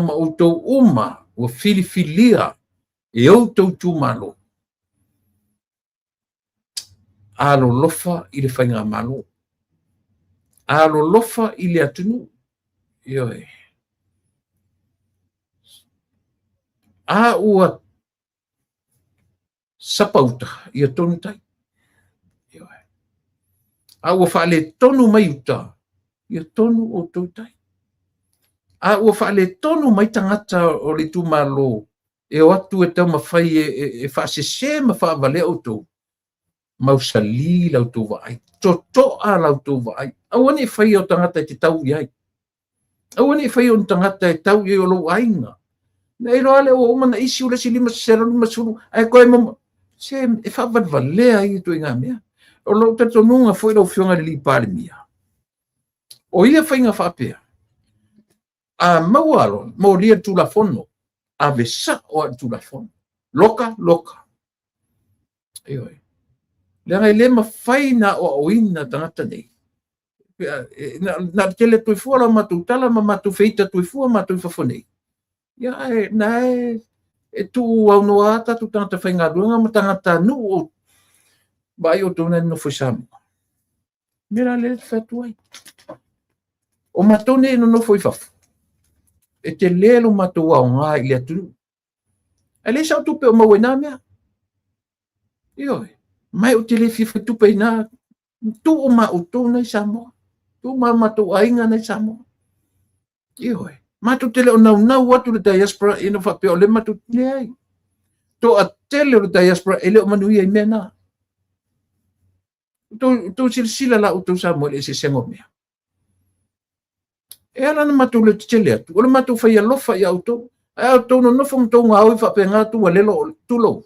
ma outou uma o filifilia e outou tūmalo. Alo lofa i le whainga malo. Alo lofa i le atunu. Ioe. A ua sapauta i a tonu tai. A ua whaale tonu mai uta. Ia tonu o tautai. A ua whaale tonu mai tangata o le tūmalo. E o atu e tau mawhai e whaasese ma whaavale o tau. Mausali lau tau vai. Totoa lau tau vai. Awane e whai o tangata e te tau iai. Awane e whai o tangata e tau iai o lau ainga. Na ilo ale o umana isi ule si lima sera lima suru. Ai koe mama. Se e whaavadvalea i tu inga mea. O lau tato nunga foi lau fionga li pāle mia. O ia whainga whapea. A maualo, mo lia tulafono. A vesa o a tulafono. Loka, loka. Ioi. Lea le mawhai na o oina tangata nei. Na tele tui fua la matu tala ma matu feita tui fua matu fafonei. Ia na e tu au no ata tu tangata whainga ruanga ma tangata nu o bai o tona no fwisamu. Mira le fatu ai. O matone no foi fafu. E te lelo matu au ngā ili atu. E le sau tupe o mawena mea. Ioi. Mai o te le fifa tupe ina. Tu o ma o tona i Samoa. Tu ma matu ainga na i Samoa. Ioi. Matu tele o nau watu le diaspora ino whapea o le matu ne ai. To a tele o le diaspora ele o manuia i mena. Tu sila la o tu Samoa le se sengo mea. E ala na matu le tele atu. O le matu whaia lofa i auto. Ai auto no nofo mtou ngā oi whapea ngā tu a lelo tulo.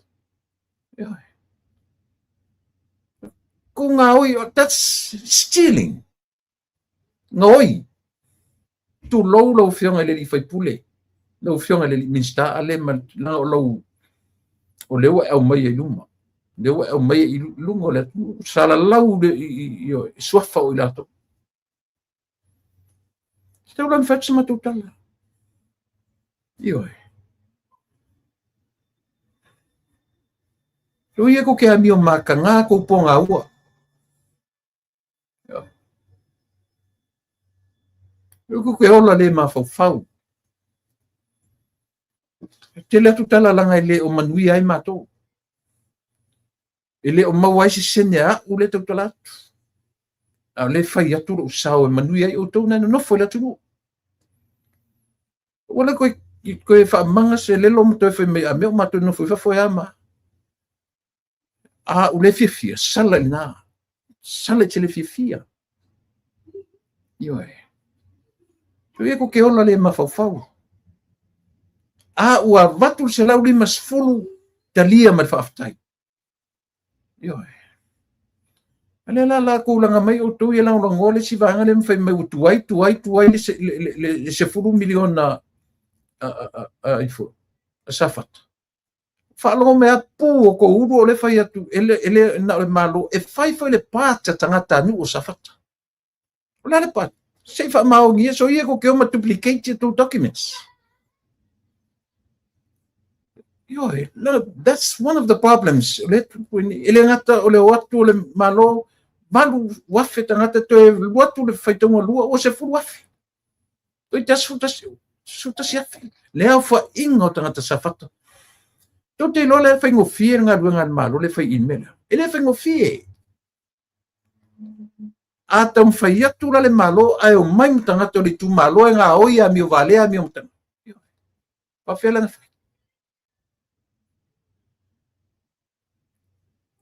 Ioi. Ko ngā oi, that's stealing. Ngā oi. Tu lau fionga le li fai pule. Lau fionga le li minsta ale ma lau o lewa au mai i luma. Lewa au mai i lunga le sala lau le suafa o i lato. Stau lan fatsa matutala. Ioi. Lui e ko ke ami o maka ngā ko ponga ua. Lui ke ola le mawhau. Te le atu tala langa i le o manui ai matou. E le o mawai se sene a u le tau talatu. A le fai atu lo usao e manui ai o tau nana nofo le atu no. Wala koe whaamanga se lelo mo toi whai mei a meo matou nofo i whafo e ama. A u le fia sala i nā. Sala i te le fia. Ioi. Tu e ko ke ola le mawhau. A ua watu se lau lima sfulu talia ma whaftai. Ioi. Ale la ko langa mai o tu e lau ngole si vanga le mwhai mai tuai le se fulu milion na safat. Whaalongo mea pū o ko uru o le whai atu ele na le malo e whai le pāta tangata nu o safata. O la le pāta. Se wha maongia so ia ko ke oma duplicate tu documents. Ioi, that's one of the problems. Ele ngata o le watu o le malo, malu wafe tangata to e watu le whaitonga lua o se furu wafe. Toi ta suta si afe. Lea wha ingo tangata safata. To te lo le whaingo fie ngā luenga malo le whai inmela. Ele whaingo fie. A tam whai atu la le malo ai o mai tangata o le tu malo e ngā oia mi o valea mi o mtanga. Pawhela na whai.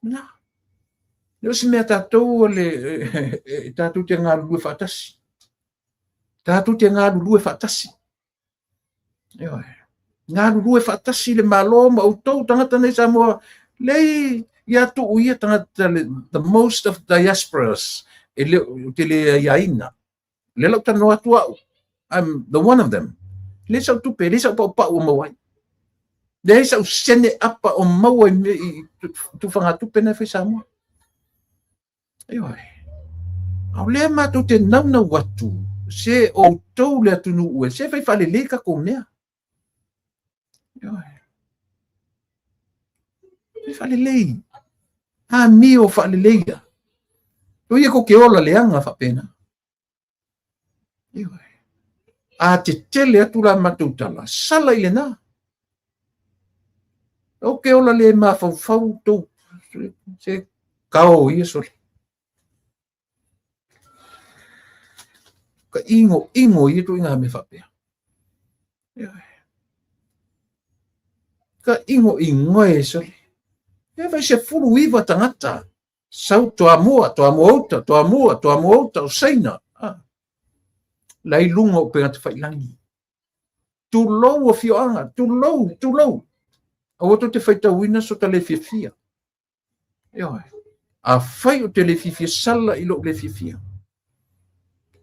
Na. Leo si mea tātou le tātou te ngā lue whatasi. Tātou te ngā lue whatasi. Ngā lue whatasi le malo ma o tau tangata nei Samoa. Lei ia tu uia tangata the most of diasporas te le iaina. Le lau tano atu au. I'm the one of them. Le sau tupe, le sau pa o mawai. Le sau sene apa o mawai tu whangatupe na whi Samoa. Ioi. Au lea mātou te nauna watu. Se o tau lea tunu ue. Se whai whale leka ko mea. Ioi. Se whale lei. Ha mi o whale leia. Oi e ko ke ola leanga whapena. Ioi. A te tele atu la mātou tala. Sala ile nā. O ke ola le mā whau tau. Se kao ia soli. ka ingo i tu inga me whapea. Ka ingo e soli. E vai se furu iwa tangata. Sau toa mua outa, o seina. Lai lunga o penga te whailangi. Tu lou o fioanga, tu lou. A wato te whaita wina so ta le fia. A whai o te le fia sala i lo le fia.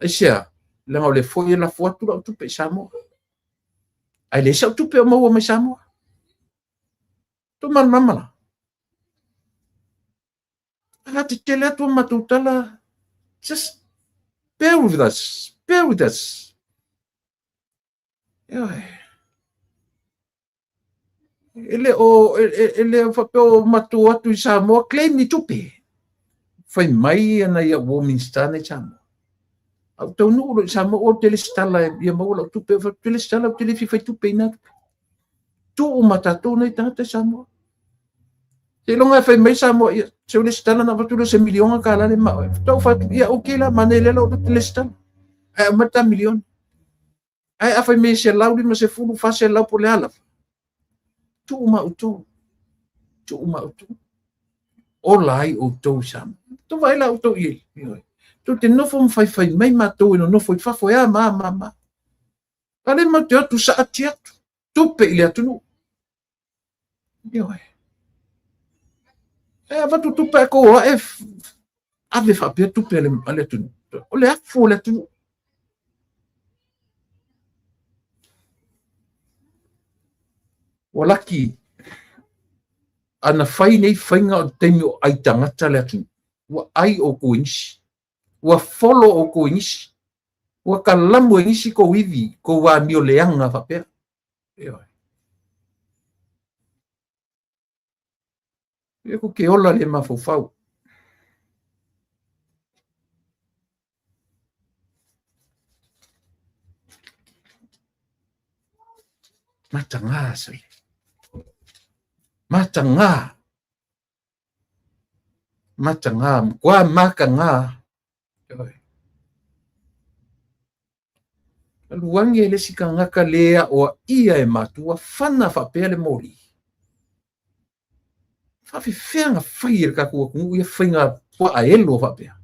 E sea, langa o le foi e la fuatu la o tupe Samoa. Ai le sa o tupe o maua mai Samoa. Tu mamala. Ala te tele atu matutala. Just bear with us. Ele o whapeo matu atu i Samoa, claim ni tupe. Whai mai ana ia Warminster nei Samoa. Au tau nuolo i Samoa o tele stala ia maula o tupe, tele stala o tele fifai tupe ina tupe. Tu o matatu nei tangata Samoa. Te longa whai mai Samoa ia, se ule stala na watula se milionga ka lane ma. Tau whatu ia oke la, mane lela o tele stala. Ai mata milion. Ai a whai mai se lauri ma se fulu fase lau po le ala. Tu uma utu. O lai o tau Samoa. Tu vai la o tau i. Tu te nofo mwhai mai mātou ino nofo i whafo ea ma. Kale ma te atu sa ati atu. Tupe ili atu nu. Watu tupe ako o ave whapea tupe ale atu nu. O le afu o le atu nu. O laki ana whai nei whainga o teimi o ai tangata le atu nu. Wa ai o ko inisi. Wa follow o ko inisi. Wa kalamu inisi ko wivi. Ko wa mio leanga whapea. E ko ke ola le mafofau. Matanga sali. Matanga. Kwa makanga. Luangi ele sika ngaka lea o ia e matua whana whapea le mori. Whafi whenga whaia ka kua kungu ia whainga pua a elo whapea.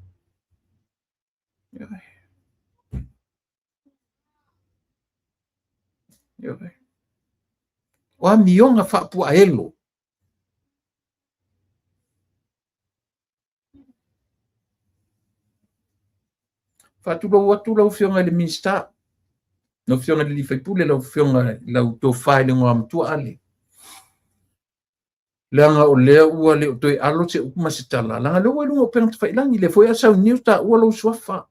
O a mionga whapua a elo. Whatula uwhionga le minsta. No whionga le li whaipule lau whionga lau tō whae le ngā mtua ale. Leanga o lea ua le o toi alo se ukuma se tala. Langa leo wai lunga o penga te whailangi. Le foi asau niu ta ua lau suafa.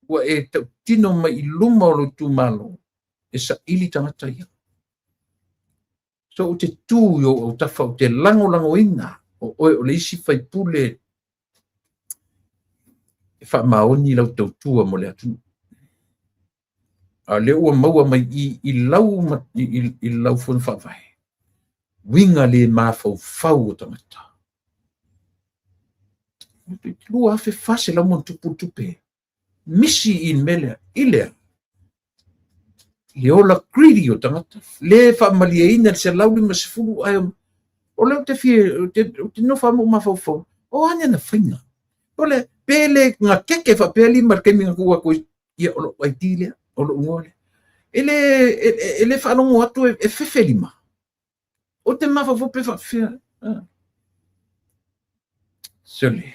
Ua e tau tino mai i luma o lo tu malo. E sa ili tangata ia. So o te tū yo o tafa o te lango ina. O oe o le isi whaipule. E wha maoni lau tau tua mo le atu. A le ua maua mai i lau fun whawai. Winga le mafau o tangata. Lua afe fase lau mon tupe. Misi in melea, ilea. Le ola greedy o tangata. Le whamalia ina se lau lima se fulu ai. O leo te fie, te no whamu mafau. O anya na whainga. O le pele ngā keke whapeli markemi ngā kua koe ia olo waitile, olo ngole. Ele whanongo atu e whewhelima. O te mawhawho pe whawhia. Soli.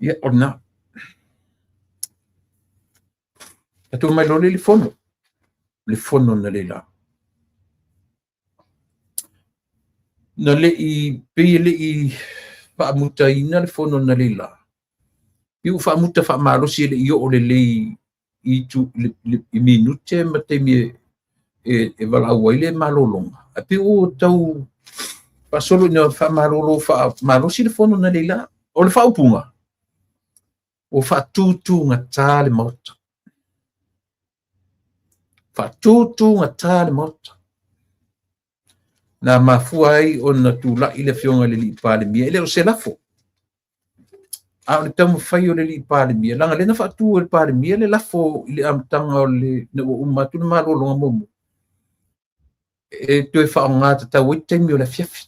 Ia ona. Atu mai lole le fono. Le fono na le la. Na le I pele I whaamuta ina le fono na le la. Iu whaamuta whaamarosi le I o le lei I tu I minute ma te mi e walau le malolonga. A pe o tau pasolo ina whaamarolo whaamarosi le fono na le la. O le whaupunga. O whaatutu ngā tā le mauta. Whaatutu ngā tā le mauta. na mafua ai ona tula'i le fioga le li'i palemia i le o se lafo a o le taumafai o le li'i palemia laga lena fa'atū o le palemia le lafo i le amataga o le na ua uma atu le malōloga momo e toe fa'aogā tatau ai taimi o le afiafi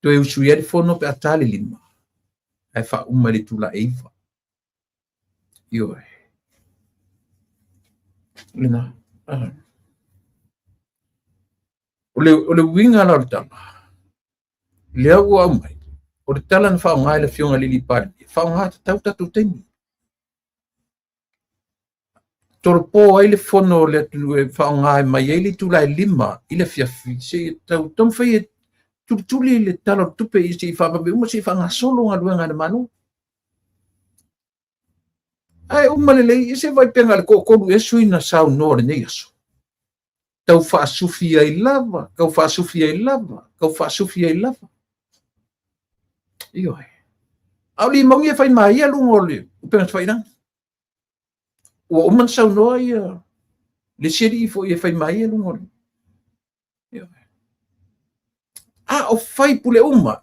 toe usu ia le fono pe ata le 5 ae fa'auma le tula'i iva ioe lena o le uiga la o le tala lea ua au mai o le tala na fa'aogā i le fioga le li'i palemia fa'aogā tatau tatou taimi tolopō ai le fono le atu e fa'aogā mai ai le tula'i 5 i le afiafi se tau taumafai e tulituli le tala o tupe i se fa'apape'uma se fa'agasolo galuega le malo ae uma lelei se vai pega le ko'okolu esu ina saunoa lenei aso tau fa'asufi ai lava kau fa'asufi ai lava ioe au li maugi e fai mai ia luga o le upega tafailaga ua uma na saunoa ia le seli fo'i e fai mai ia luga o le ioe a o fai pule uma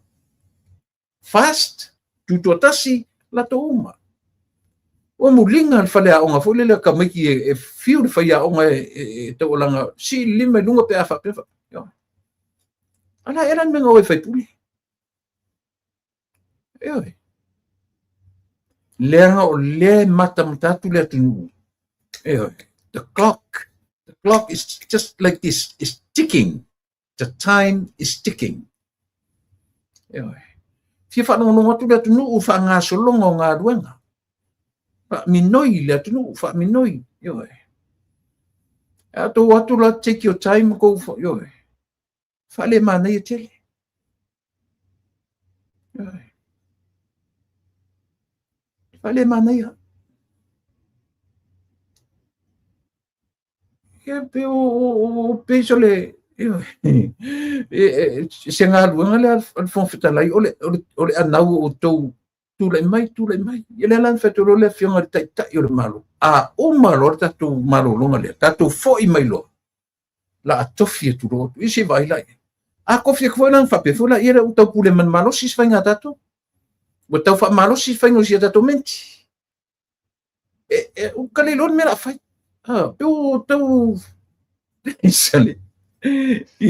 fast tutuatasi latou uma o mulinga le faleaʻoga fo'i le kamaiki e fiu le faiaʻoga e taualaga si 5 luga pe a fa'apefa ala e lan mega oi faipuli ioe leaga o le matamatatu le atunuu ioe the clock is just like this is ticking the time is ticking ioe fia fa'anogonogo atu le atunuu fa'agasologa o galuega fa'aminoi le atunuu fa'aminoi ioe atou atu la take your time kou ioe fa'ale manai e tele ioe fa'ale manai ia pe o peiso le ioe se galuega le alfofetalai o le anau o tou tula'i mai ia le lana faitolo le afioga le ta'ita'i o le malo a uma loa le tatou malōloga lea tatou fo'i mai loa la atofi e tulo atu i se vaila'i a kofi e foi lana fa'apefa la ia le tau pule man malosi se faiga tatou ua tau fa'amalosi se faiga o sia tatou menti o kalilona mea la'afai pe o tau sale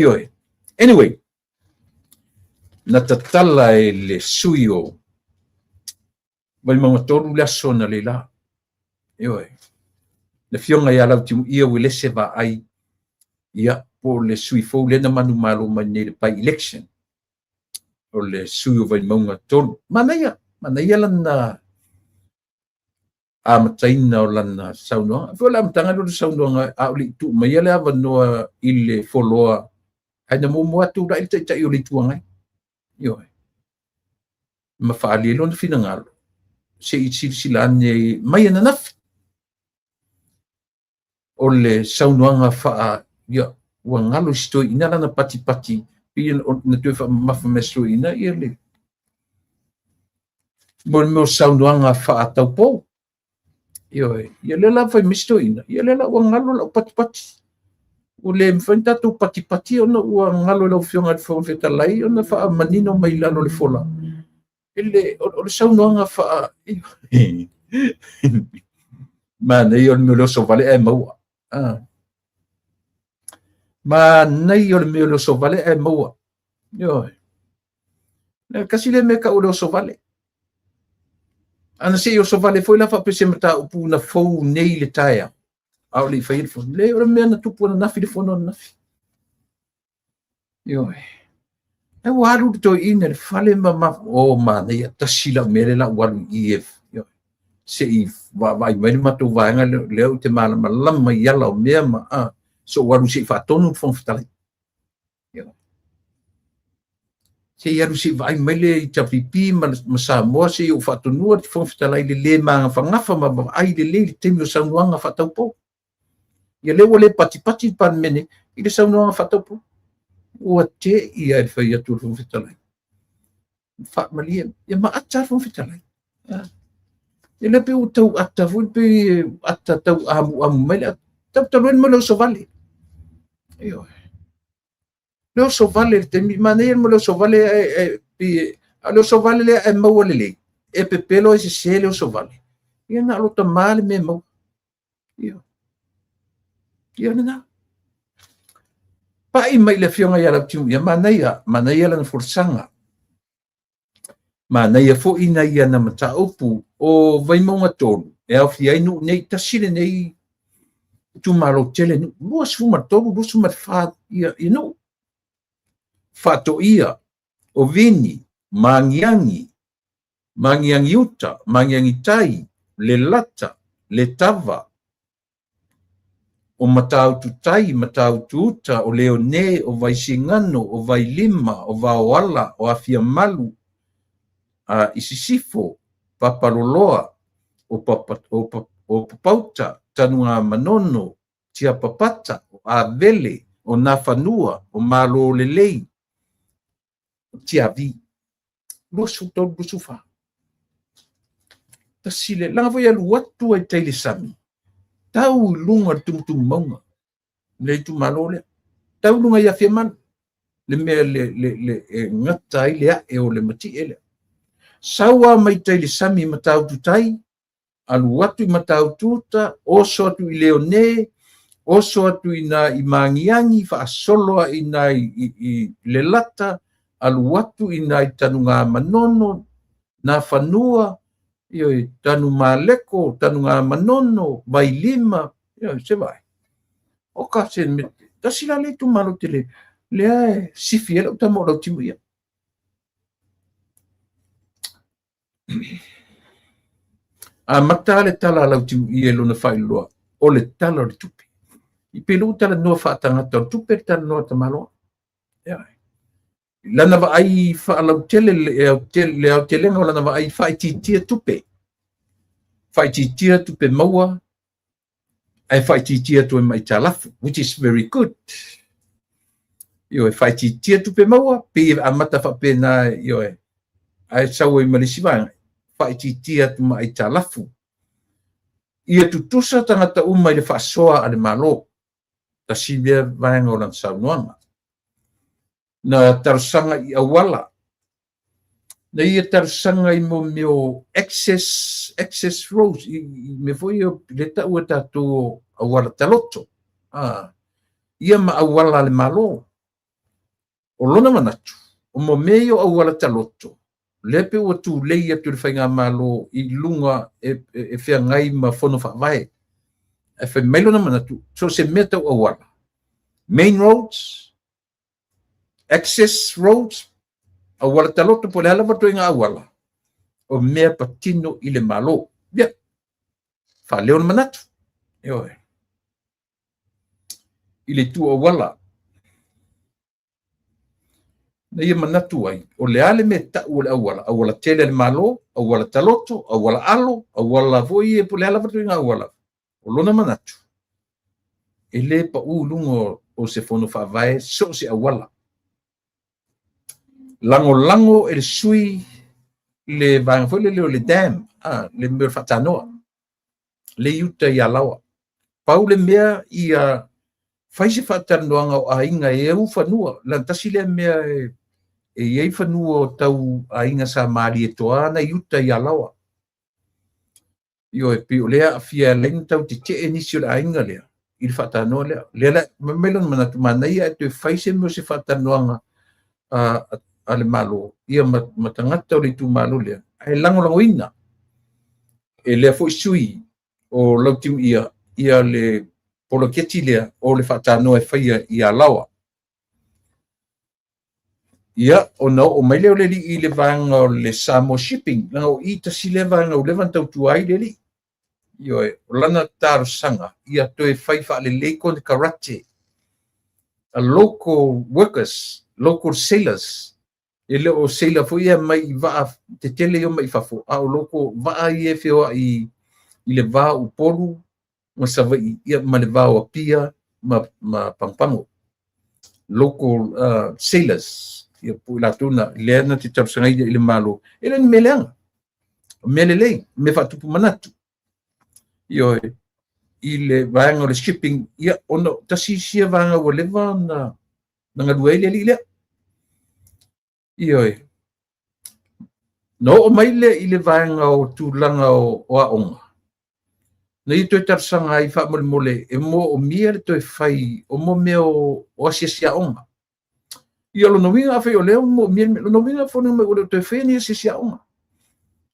ioe anyway na tatala e le sui o vai magatolu le aso na leila ioe le fioga ia lau timu'ia ua lese va'ai ia po le sui fou lena manumalo mai nei le pai election o le sui o vaimauga tolu manaia lana amataina o lana saunoaga foi le amataga lo le saunoaga a'oli'i tu'u maia le avanoa i le foloa aina mumu atu la'i le ta'ita'i o le ituagai ioe ma fa'alia lona finagalo se'i silsilane mai ana nafi o le saunoaga ia ua galo i sitoi'ina lana patipati ia na toe fa'amafa mea sitoi'ina ia le mo saunoaga fa'ataupou ioe ia le la fai sitoi'ina ia le la ua galo la'u patipati o le mafai tatou patipati ona ua galo lau fioga le fa'afetalai ona fa'amanino mai lalo le fola o le saunoaga manai o le mea leoso vale e maua manai o le mea leoso vale e maua ioe kasi le mea ka'u leoso vale ana se'i oso vale foi la fa'apese mataupu na fou nei le taea ao le fai le o le mea na tupu ana nafi le fono ana nafi ioe e ua alu le toi'ina le fale o manai atasi la'u mea le la'u alu i ioe se'i va'ai mai le matou vaega lea o te malamalama i ala o mea ma so ua alu se'i fa'atonu le fonofetalai se'i alu se'i va'ai mai le itapipi ma Samoa se'i o fa'atonua le fonofetalai lelē magafagafa ma va'ai lelei le taimi o saunoaga fa'ataupou ia le ua lē patipati palemene i le saunoaga fa'ataupou ua te'i ai le fai atu le fonofetalai fa'amalia ia ma'ata le fonofetalai ia le pe o tau ata foi pe ata tau amu mai le tau taloen mo le oso vale ioe leo so vale te manei mo leo so vale leo so vale le e mau le e pepelo e se leo so vale ia na lo tamale me mau ia na pa i mai le fionga ia la tiu ia manei la forsanga manei fo ina ia na mata opu o vai monga tolu e au fi ai nu nei tasile nei tu malo tele nu lo su martolu lo su marfa ia no fato ia o vini mangiangi uta mangiangi tai le lata le tava o matau tu tai matau tu uta o leone o vai singano o vai lima o vaoala o afia malu a isisifo papaloloa o papauta tanunga manono tia papata o avele o nafanua o malo lelei tia vi losu tau busufa tasile langa foi alu watu ai teile sami tau lunga tumtum maunga le tu malo le tau lunga ia fiaman le me le ngata ile e o le mati ele sawa mai teile sami matau tutai alu watu i matau tuta oso atu i leone oso atu ina i mangiangi fa solo ina i le lata alu watu ina i tanunga manono na fanua io tanu maleko tanunga manono vai lima io se vai o ka se tasila le tu malo tele le si fiel o tamo lo timu ia a matale tala la timu ia lo na fai lo o le tala le tupi i pelu tala no fa tanga to tupi tala no tamalo ia lana va ai fa la tele le tele no lana va ai fa ti tupe fa ti tupe maua ai fa ti tu mai talafu which is very good io fa ti tupe maua pe amata fa pena io ai sawo i malisiva fa ti tu mai talafu ia tutusa tangata uma le fa soa ale malo tasibia vanga o lan saunoanga na tarsanga i awala na ia tarsanga i mo meo excess rows me foi le ta ua tatu awala taloto ia ma awala le malo o lona manatu o mo meo awala taloto lepe ua tu leia tu le fainga malo i lunga e fea ngai ma fono fa vai e fai mailo na manatu so se meta awala main roads access roads awala taloto po le ala watu inga awala o mea patino i le malo bia fa leo na manatu i le tu awala na ia manatu ai o le ale me ta'u le awala tele le malo awala taloto awala alo awala voi e po le ala watu inga awala o lona manatu e le pa ulungo o se fono fa vai so se awala lango e le sui le vanga foi le dam le me fatanoa le yuta ia lawa pau le mea ia fai se fatanoanga o ainga e u fanua la tasi le mea e ia fanua tau ainga sa mari e toa na yuta ia lawa io e pi le afia len tau te te inisio la ainga le il fatanoa le melon manatu manaia e te fai se mo se fatanoanga ale malo ia matangata o le tu malo le ai lango ina e le foi sui o lautim ia le poloketi le o le fatano e faia ia lawa ia o no o mai le i le vanga o le samo shipping lango i tasi le vanga o le vantau tu ai le li io e lana taru sanga ia to e fai fa le leiko de karate a local workers local sailors ele o seila foi ia mai va te tele yo mai fafo a o loko va ia feo i le va o polu ma sava ia ma le va o pia ma pampango local sailors ia pu la tuna le na te tapsanga i le malo ele melenga melele me fa tu manatu io i le vanga o le shipping ia ono tasi sia vanga o le vana nanga duai le le ioi no o mai le i le vaenga o tūlanga o aonga nei toi tarsanga i wha mole e mo o mia le toi whai o mo mea o asiasia onga i alo no winga awhai o leo mo mia no winga whanu me o toi whai ni asiasia onga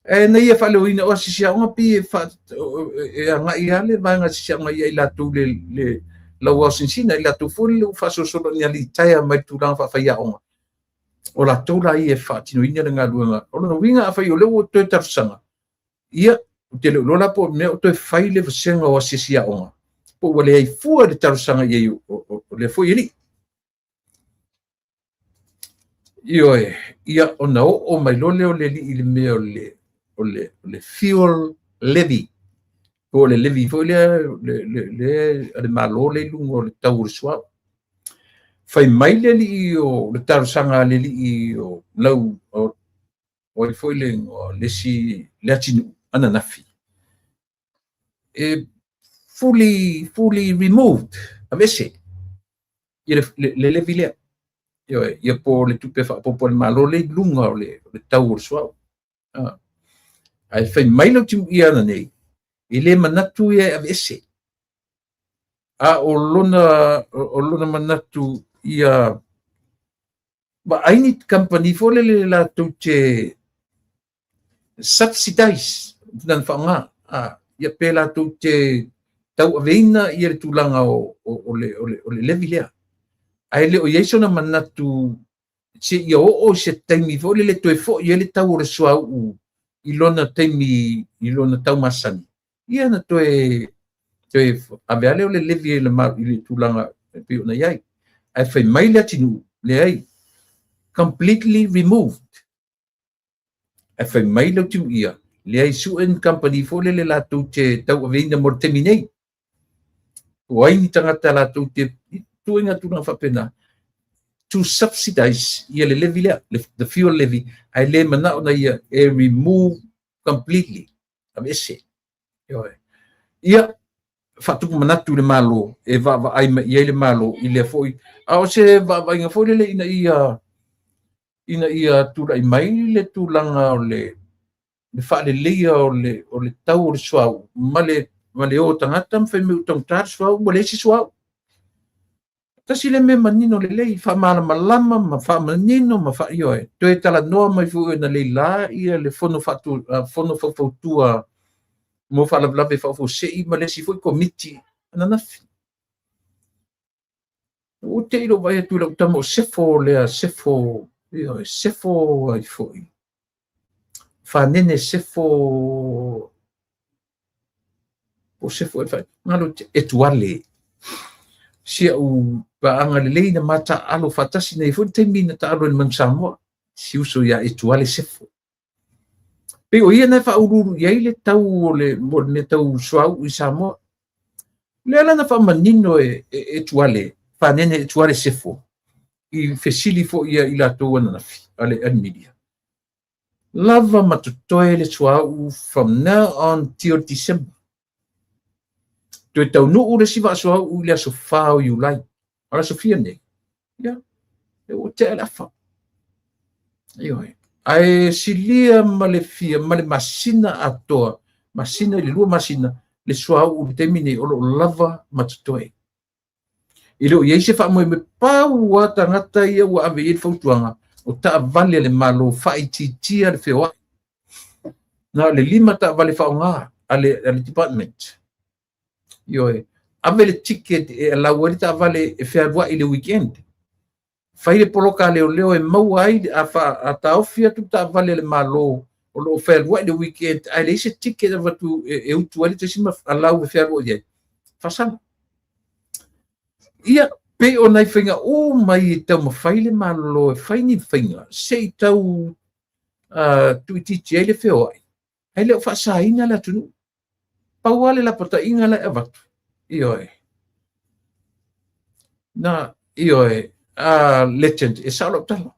e nei e whale o ina o asiasia onga pi e anga i ale vaenga asiasia onga i la tu le la wa sinsina i la tu fuli u faso solo ni ali taia mai tūlanga whai aonga o la tola i e whaatino ina le ngā luenga o no winga awhai o leo o toi tarsanga ia te le lola po me o toi whai le vasenga o asisia onga po wale ai fua le tarsanga i o le fo ili ioe ia o na o mai lole o le li i le mea o le fuel levy po le levy fo le malo le lungo o le tau risua fai mai le li o le tarsanga le li o lau o le fo ile o le si le atinu ana nafi fully removed amese le levi le ia po le tupe fa po le malo le lunga o le tau so ai fai mai lo tu ia na nei ile manatu ia amese o lona manatu ia ba ai company fo le la tu che subsidize dan fa nga ia pela tu te tau aveina ia le tūlanga o le levi lea. Ai le o yeso na manatu se ia o se taimi fo le toe fo ia le tau o le sua u i lona taimi i lona tau masani. Ia na toe aveale o le levi le ma i le tūlanga pe ona iai. Ai fai mai le atinu le ai completely removed. Ai fai mai le tiu ia le ai suen company fo le la tu te tau aveina mo terminate o ai ni tangata la tu te tuinga tuna whapena to subsidize ia le levy lea the fuel levy ai le mana ona ia e remove completely am ese ia fatuku manatu le malo e va ai ia le malo i le foi a se va inga foi le ina ia tu ai mai le tūlanga o le whaale leia o le tau o le suau, male o tangata mwhai me utang tar suau, mo le si suau. Tasi le me manino le lei, wha maala malama, ma wha manino, ma wha ioe. Toe tala noa mai fu na le la, ia le fono whautua, mo wha lawe whaufu sei, ma le si fui komiti, ananafi. O te ilo vai atu lau tamo sefo lea, sefo ai foi. Fanene sefo o sefo fa ngalo etuale sia u ba anga le na mata alo fatasi nei fu te mina ta alo man samo si uso ya etuale sefo pe o ia na fa uru ia ile tau le mo ne tau swau i samo le ala na fa manino etuale fanene etuale sefo i fesili fo ia ila to na fi ale an media lava matutoe le suau from now on till December. Toe tau nuu le siva suau le aso whao you like. Ala Sofia ne. Ia. E o te alafa. Ioi. Ai silia male fia, male masina atoa. Masina, le lua masina. Le suau le temine o lava matutoe. Ilo ia se wha moe me pau wa tangata ia wa ave i fautuanga. O ta vale le malo faititia le fewa na le lima ta vale fa nga ale department yo ave le ticket e la vuelta vale e fa va ile weekend fa ile poloka leo e mau ai a ta ofia tu ta vale le malo o lo fa va ile weekend ale se ticket va tu e u tu ale te sima ala u fa va ia fa sa ia pe o nai whainga o mai tau mawhaile malo e whaini whainga sei tau tu i titi ele whio ai. Hei leo whaasa inga la tunu. Pauale la pata inga la evatu. Ioe. Na ioe legend e saolo tala.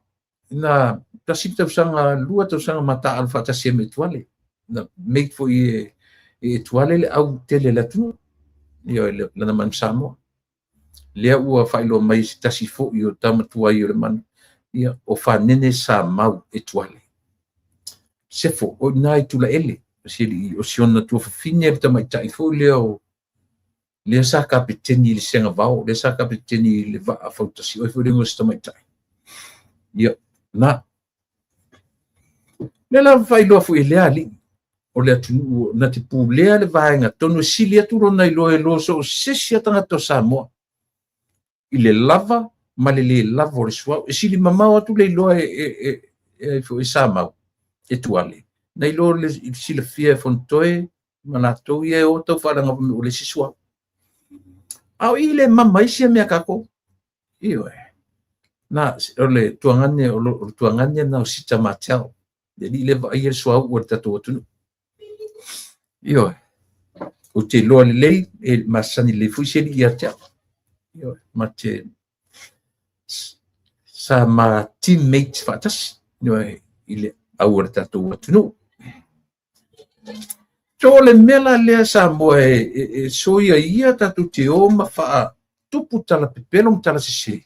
Na tasip tau sanga lua tau sanga mata alfa tasia me tuale. Na make fo i tuale le au tele la tunu. Ioe lana man Samoa. lea ua whailo mai si tasi fo i o tamatua i o le mana ia o whanene sa mau e tuale sefo o nai tula ele sili o siona tua fafine e tamai tai fo leo lea sa kapiteni le senga vao lea sa kapiteni le va a fautasi o i fo ringo si tamai tai ia na le la whailo fu i lea li o le atunu na te pu lea le vaenga tonu sili aturo nai loe lo so sesi atanga to Samoa i le lava ma le lava o le sua e sili mamau atu le loa e fo i Samoa e tuale nei lo le sila fia fontoe manatou ia o tau wharanga o le sisua au i le mamai sia mea kako iyo na o le tuangane na o sita matau le li le vai e sua o tatu atunu iyo o te loa le lei e masani le fuiseli i atea iyo ma te sa ma teammates fatas iyo i le au o tatu atunu so le mela lea Samoa e soia ia tatu te oma faa tupu tala pepelo tala sisi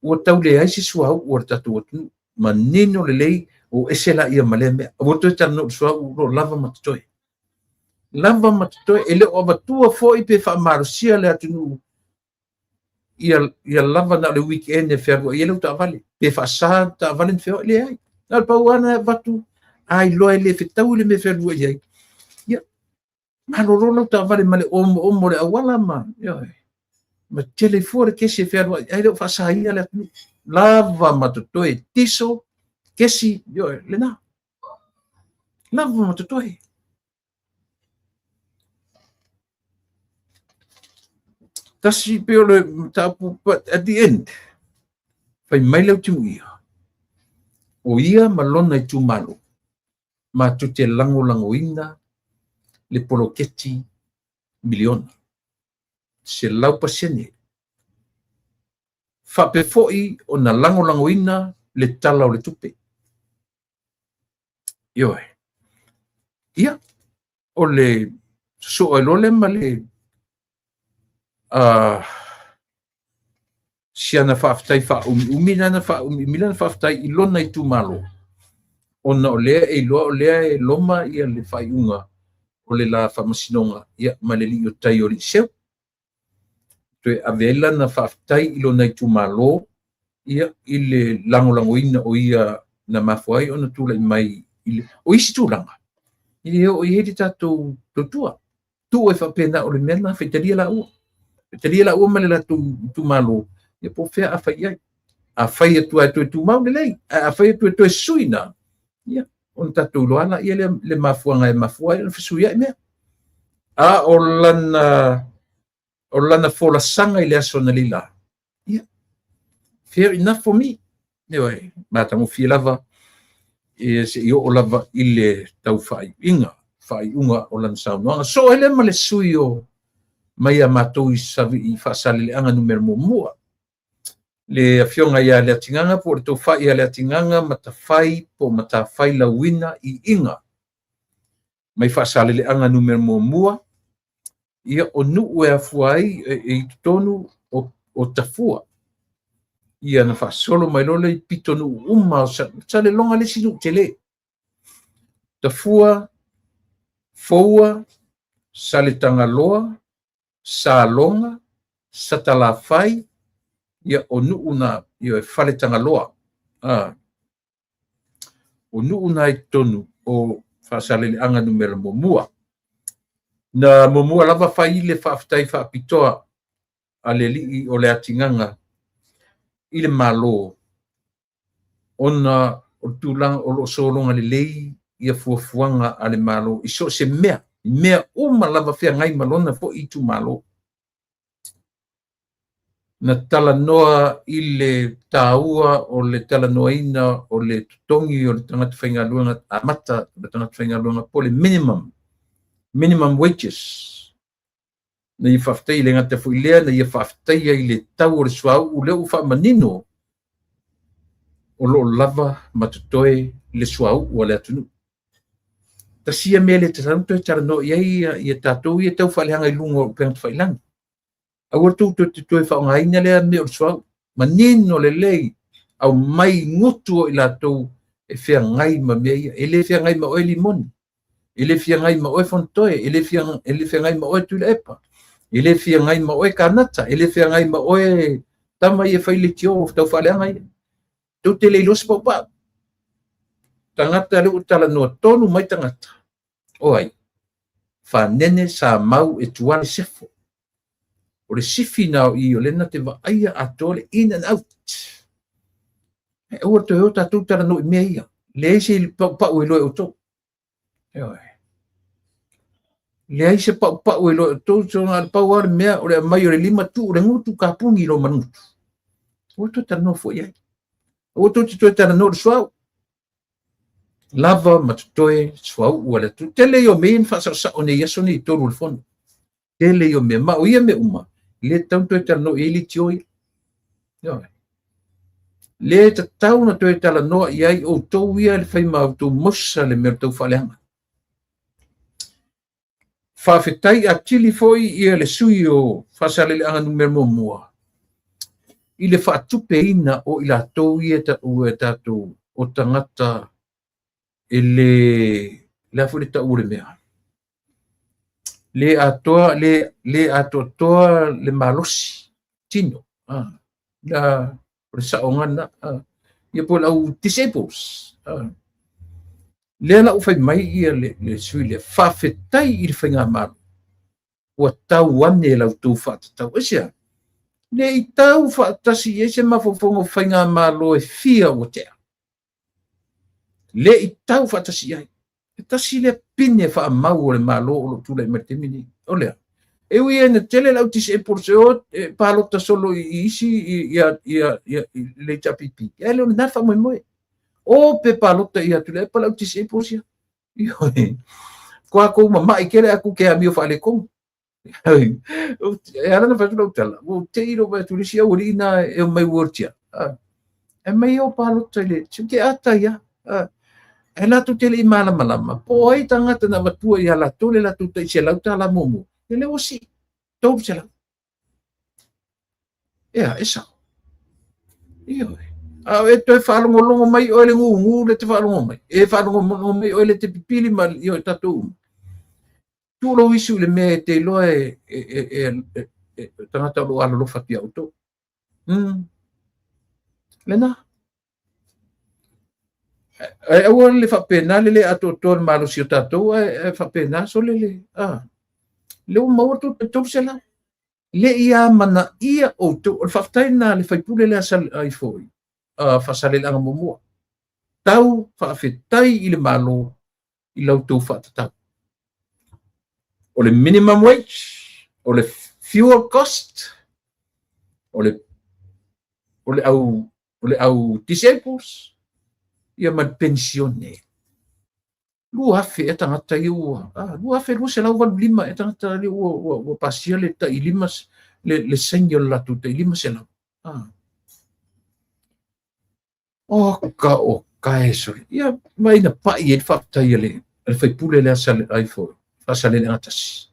ua tau le ai sisua o tatu atunu ma nino le lei o esela ia maleme o to tala no sua o lava matoi ele o batua foi pe fa marusia le atunu ia lava na le weekend e ferro ia le ta vale pe fa sa ta vale fe le ai na pa wana batu ai lo ele fitau le me ferro ia ia ma lo ta vale male o mo le awala ma ia ma telefone che si ferro ai lo fa sa ia le atunu lava matoi tiso che si io le na lava matoi tasi pe o le tapu but at the end fai mai lau timu ia o ia malona i tumalo ma tu te langolangoina le poloketi miliona se lau pasiene fa pe foi o na langolangoina le tala o le tupe ioe ia o le so o le male siana faafetai faaumiumina na faaumiumina na faafetai i lona i tumalo ona o lea e iloa o lea e loma ia le faiuga o le la faamasinoga ia ma le lii o tai o lii seu toe aveela na faafetai i lona i tumalo ia i le lagolagoina o ia na mafu ai ona tulaʻi mai o isi tulaga i le o i hedi tatou totua tuu e faapena o le mea na faitalia laua teria la uma le la tu malo e po fe a fai tu mau le a fai tu suina ya on tatu lo ana ia le mafuanga e mafua e fsuia me a orlana fola sanga ile asona lila ya fair enough for me anyway mata mo fi lava e se io o lava ile tau fai unga o lan sa no so ele male suio mai a matou i savi i faasaleleaga numero mua le afioga ia le atiganga po le tofai ia le atiganga matafai po matafai lauina i inga mai faasaleleaga numero mua ia o nuu e afua ai e tonu o tafua ia na faasolo mai lole i pito nuu uma o sale longa le sinu tele tafua foua sale tangaloa salonga satalafai ia o nuu na ia fale tangaloa o nuu na i tonu o faasaleleaga numero mua na mua lava fai le faafetai faapitoa a le lii o le atiganga i le malo ona o tulaga o loo sologa lelei ia fuafuaga a le malo i so se mea uma lava feagai malona foʻi i tumalo na talanoa i le tāua o le talanoaina o le totogi o le tagata faigaluega amata le tagata faigaluega po le minimum wages na ia faafetai le gata foʻi lea na ia faafetai ai le tau o le suaʻuu lea ua faamanino o loo lava matotoe le suaʻuu o le atunuu tasia mea le talanoa talanoa i ai ia tatou ia tau faaleaga i luga o le pega tafailaga Au tu tu fa ngai na le me o swa manino le lei au mai ngutu i la tu e fia ngai ma me ele fia ngai ma o limon ele fia ngai ma o fontoe ele fia ngai ma o tulepa ele fia ngai ma o kanata ele fia ngai ma o tama e fai le tio tau fa le ngai tu te le los pa tangata le utala no tonu mai tangata oi fa nene sa mau e tuale sefo o le sifi nao i o lena te vaia atole in and out. E ua te heo tatu tara no i mea ia. Le eise pau e loe o tō. Le eise pau e loe o tō, so ngā pau are mea o le mai o le lima tu, o le ngutu ka pungi lo manutu. O tō tara no fo iai. O tō te tō tara no le suau. Lava matutoe suau ua le tu. Tele i o mein whasa sa o ne yaso ni tōru le fono. Tele i o mea ma o ia me uma. Le tau tō tara no e li tioi. Le ta tau na tō tala no iai o tō ia le whai mau tō mosa le mea tau whaleanga. Whawhetai a tili foi ia le sui o whasale le anga numero mua. I le whaatupe ina o ila tō ia ta ue tātou o tangata e le afure ta ure mea. Le atoa le malosi tino. La saongana ia po lau disciples. Le la ufai mai ia le sui le whawhetai i le whainga maru. Ua tau ane lau tū whātatau. Esia, le i tau whātasi e se mafofongo whainga maru e fia o tea. Le i tau whātasi ai. E tasi le pine wha mau o le malo o lo tūlai martemini. O lea. E ui e na tele lau tise e porseo e palota solo i isi i le tapipi. E leo na nafa moe moe. O pe palota i atu le pa lau tise e porseo. Ioi. Kua kou mamai kere aku ke amio whale kong. E ala na whatu lau tala. O te iro wa tulisi au rina e o mai wortia. E mai o palota i le. Ke ata ia. E latu tele i malama. Po ai tangata na watua i ala tole latu ta i se lau tala momo. E leo si. Tau se lau. Ea, e sao. Ioi. E toi whalongolongo mai o le ngu le te whalongo mai. E whalongolongo mai o le te pipili ma ioi tatou. Tūlo isu le mea te loa tangata lo alo lo whapia o tō. Lena. E ua le whapena le ato tō le malo si o tatou e whapena so le. Le o maua tō se lau. Le ia mana ia o tō. O le whaftaina le whaipule le asal ai foi. Whasale le anga momua. Tau whawhetai i le malo i lau tō whatatau. O le minimum wage, o le fuel cost, o le au disciples, ia man pensione. Lua hafe e tangata i ua. Lua hafe lua se lau walu lima e tangata i ua pasia le ta i lima le senyo latu ta i lima se lau. O ka e sori. Ia mai na pa i e whapta i le whaipule le asale ai fo. Asale le atasi.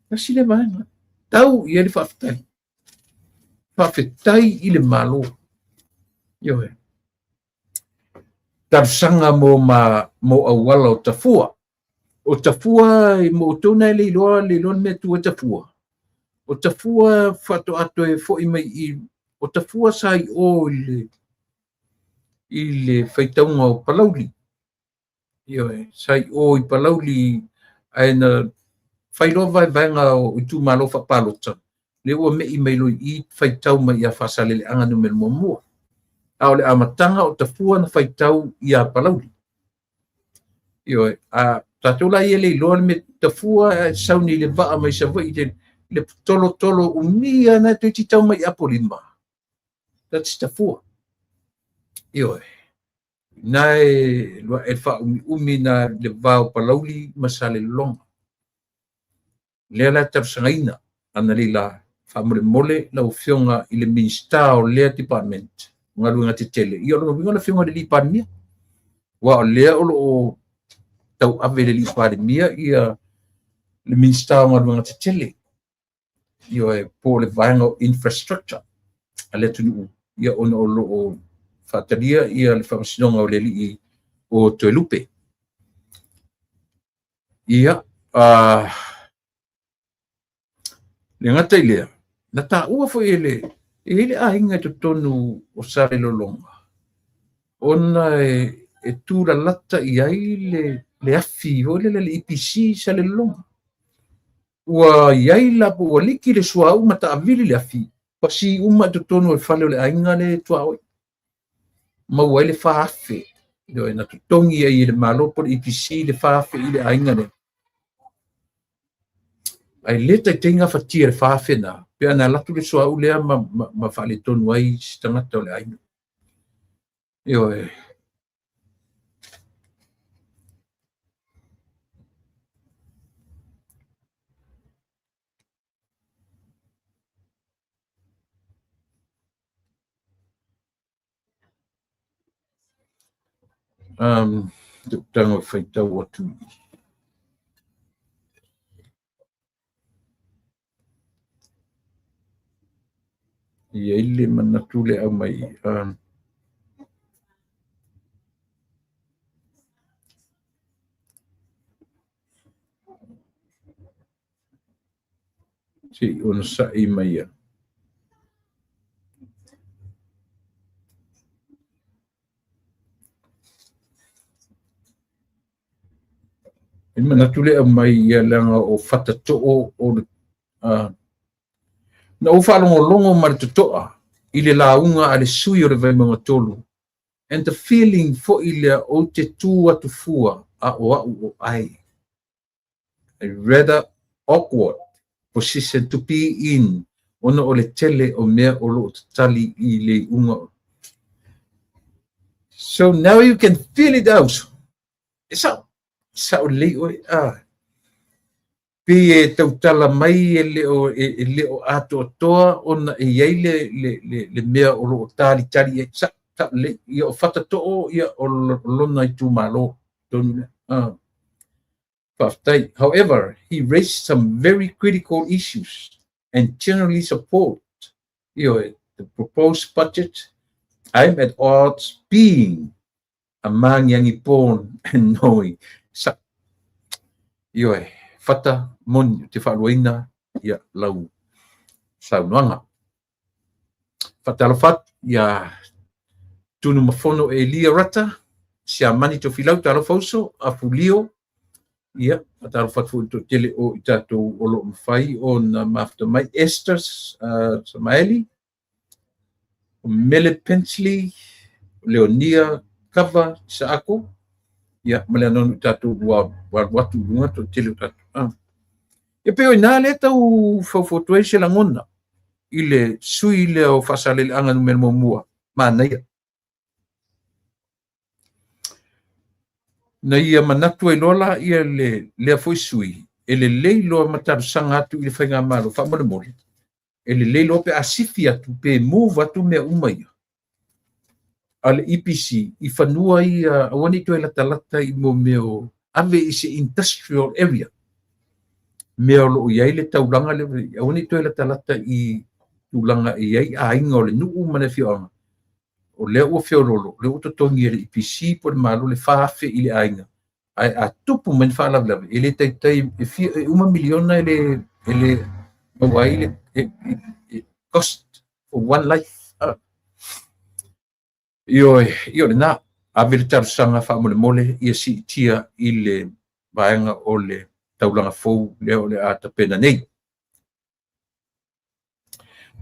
Kasi le mai. Tau i e le whaptai. Whawhetai i le malo. Iohe. Tarsanga mo awala o tafua. O tafua i mo tona le iloa me tu o tafua. O tafua whato ato e fo i mai i o tafua sai o i le whaitaunga o Palauli. Ioe, sai o i Palauli ai na whailoa vaenga o i tū malo whapalota. Le ua me i meilo i whaitau mai a whasale le anga numero mua. Ao le amatanga o tafua na whaitau i a Palauli. Ioe, tātou la i e le iloa me tafua sauni le vaa mai sa vai le tolo umia na te titau mai apolima. That's tafua. Ioe. Nai lua e wha umi na le vao Palauli masale longa. Lea la tarsangaina ana le la whamore mole la ufionga i le minsta o lea department. Ngā luenga te tele. Ia longa winga la fionga le li pandemia. Wa o lea o tau ave le li pandemia ia le minsta o ngā luenga te tele. io e po le vaenga infrastructure ale tunu ia ona o lo fatalia ia le famasinonga o le li o Toe Lupe ia le ngata ilea na ta ua fo ele ainga to tonu o sare lolonga ona e tura lata i ai le afi o le IPC sa le lolonga ua iai lapo ua liki le suau ma taavili le afi pasi uma totonu e fale o le ainga le tuaoi ma ua le faafe le na totongi ai le malo po IPC le faafe i le ainga le ai le taitenga fatia le faafe na pe ana latu le suau lea ma fale tonu ai stangata o le ainga io tango faitau atu ia ile manatu le au mai si ona sa'i mai ia i manatu le au mai ia langa o fatato'o o na o whaalongolongo ma le toto'a i le launga a le sui o le vaimaunga tolu and the feeling fo i le o te tū atu fua a o ai a rather awkward position to be in ona o le tele o mea o lo tali i le unga so now you can feel it out sa o le o pe e tautala mai e leo ato toa ona e iai le mea o lo tali e sa le ia o fatato'o ia o lona i tūmalo tonu however, he raised some very critical issues and generally support the proposed budget. I'm at odds being among yang ipon and knowing sa fata mon te whaluina ia lau saunoanga. Fata alafat ia tunu mafono e lia rata sia mani to filau talo fauso a fulio ia ataro fatu to tele o itato o lo mfai on mafta mai Esther Samaeli Mele Pensley Leonia Kava Saako ia male non itato wa watu lunga to tele tato e pe o na le tau foto e la ngona ile sui le o fasale anga numero mua mana ia na ia manatu e lola ia le foi sui ele leilo matarusaga atu i le faiga malo faamolemole ele leilo pe asifi atu pe move atu mea uma ia a le EPC i fanua ia auani toe latalata i mo meo ave i se industrial area mea o loo iai le taulaga le auani toe latalata i tulaga iai aiga o le nuu ma le fioaga o lea ua feololo le ua totogi e le EPC po le malo le faafe i le aiga ae a tupu ma le faalavalavi e le taitai e fia e 1 miliona ele mauai le cost for one life io lenā ave le talusaga faamolemole ia siitia i le vaega o le taulaga fou lea o le a tapena nei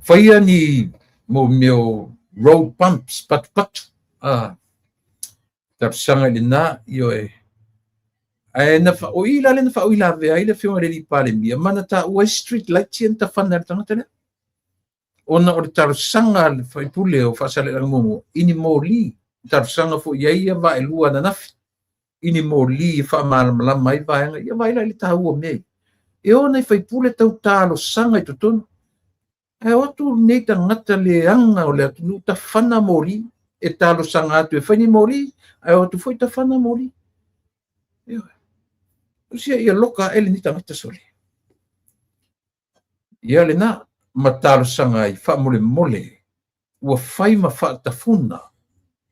faia ni mo meo road bumps patupatu talusaga i lenā io ae na fa'oila le na fa'oila ave ai le fionga le lipalemia mana ta'ua street light ia na tafana le tagata lea ona o le talusaga le faipule o fa'asale'alaga momo ini moli talusaga fo'i ai ia va'elua nanafi ini moli fa'amalamalama ai vaega ia vaila i le tāua mea e ona i faipule tautalosaga i totonu ae o atu nei tagata leaga o le atunuu tafana moli e talosaga atu e faini moli ae o atu fo'i tafana moli sia ia loka ele ni tagata sole ia lena matalosaga i faamolemole ua fai ma faatafuna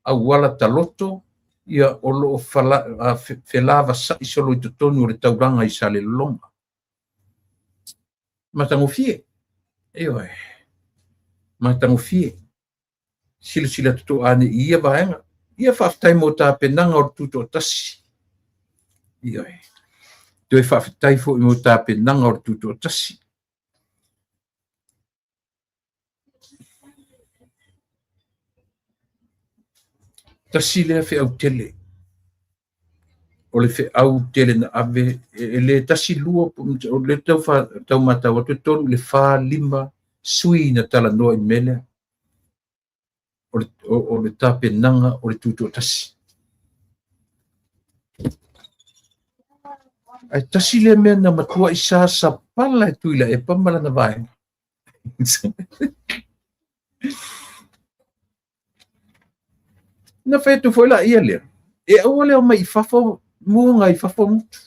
auala taloto ia o loo felava saʻi solo i totonu o le taulaga i sa le lologa matagofie ioe matagofie silasila totoʻaneʻi ia vaega ia faafetai mo tapenaga o le tuto o tasi ioe toe faafetai foʻi mo tapenaga o le tuto o tasi tasi lea feʻau tele o le feʻau tele na ave e lē tasi lua o le taumatau atu e tolu i le falima sui na talanoa i mele o le tapenaga o le tuto o tasi ae tasi lea mea na matua i sa sapala e tuila epa ma lana vaega na fetu foi la ia lea e aua lea mai fafo muga i fafo mutu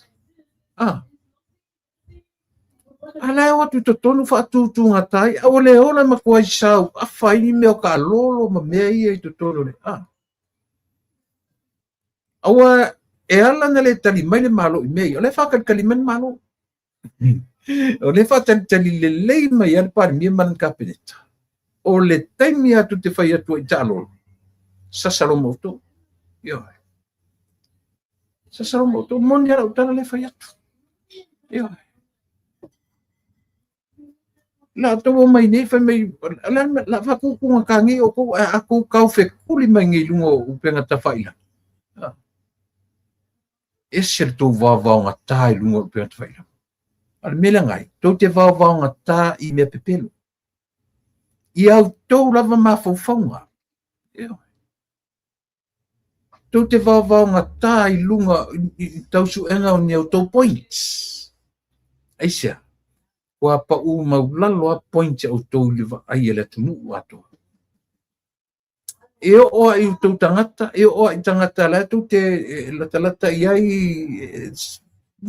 ala o tu tonu faatutuga tai aua lea ola makua i sau afaini mea o kalolo ma mea ia i totonu le aua e ala na le talimai le malo i mea o le faakalikali le malo o le faatalitali lelei mai a le palemia ma lana kapeneta o le taimi atu te fai atu ai ta'alolo sasalomo outou ioe sasalomo outou moni ala utala le fai atu ioe la tou mai nei fai mai la fakukuga kagi o kou akou kau fekuli mai gai luga o upega tafaila ese le tou vaovaoga tā i luga o upega tafaila a le mea gai tou te vaovaoga tā i mea pepelo i autou lava mafaufauga ioe tou te vaovaoga tā i luga i tausuʻega o ni autou points aisia ua pa'u maulalo a points outou i le va'ai e le atunuu atoa e o'o ai outou tagata e o'o ai tagata la tou te latalata i ai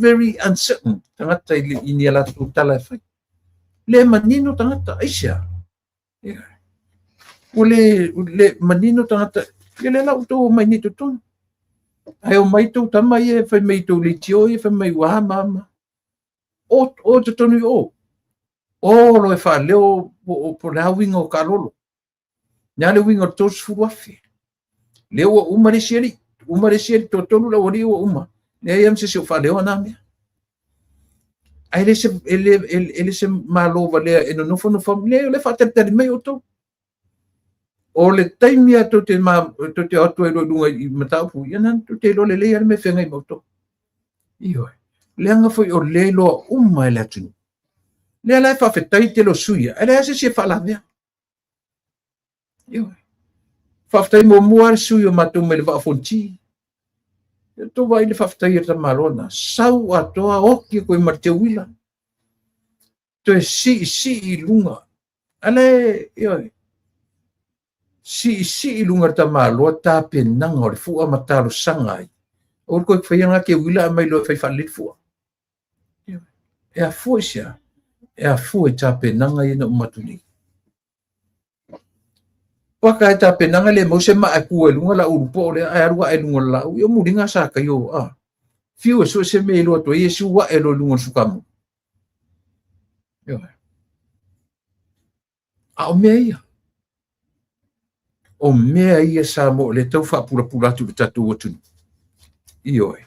very uncertain tagata i ni latou tala e fai le manino tagata aisia o le manino tagata ia le lautou mai ni totonu ae o mai tou tama ia e fai mai tou leitio ia fai mai ua mama o totonu i o lo e fa'aleo po le auiga o kalolo na le uiga o le tosufulu afe lea ua uma le siali totonu lau alii ua uma lea ia masese o fa'aleo ana mea ae ele se malova lea e nonofonofo lea o le fa'atalitali mai outou o le taimi a tou te atu e luga i mataupu ia na tou te ilo lelei ale me fegai mautou ioe leaga foi o lē loa uma e le atunu lea lae faafetai te lo suia e lea se fa'alavea ioe faafetai muamua le sui o matou mai le va'afoniti ia tou vai le faafetai e tamalona sau atoa oki koe ma le teuila toe siʻisiʻi i luga ale ioe siʻisiʻi luga le tamaloa tapenaga o le fu'a ma talosaga ai o le koe faiaga keuila mai lo e fai fa'alele fu'a e afua isia e afua i tapenaga ia na umatu nei paka e tapenaga le mau se ma'akua e luga la ulu po o le ae alu a'e luga lau ia muliga sa kai o fiu e so se me lo to ia su a'e lo luga sukamu ioe a o mea ia sa mo le tau fa'apulapula atu le tatou atunu ioe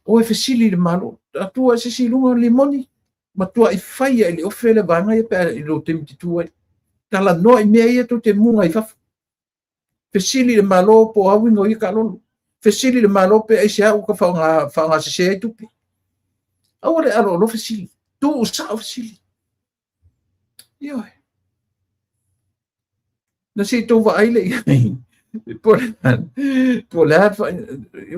o e fesili le malo atua se siluga limoni matua i faia i le ofe le vaga ia pe i lo temititu ai talanoa i mea ia tou te muga i fafa fesili le malo po auiga o ia kalolo fesili le malo pe ai se a'u ka fa'agasesē ai tupi aua le alo'alo fesili tu'usa'o fesili ioe na si tou va'ai leʻi po le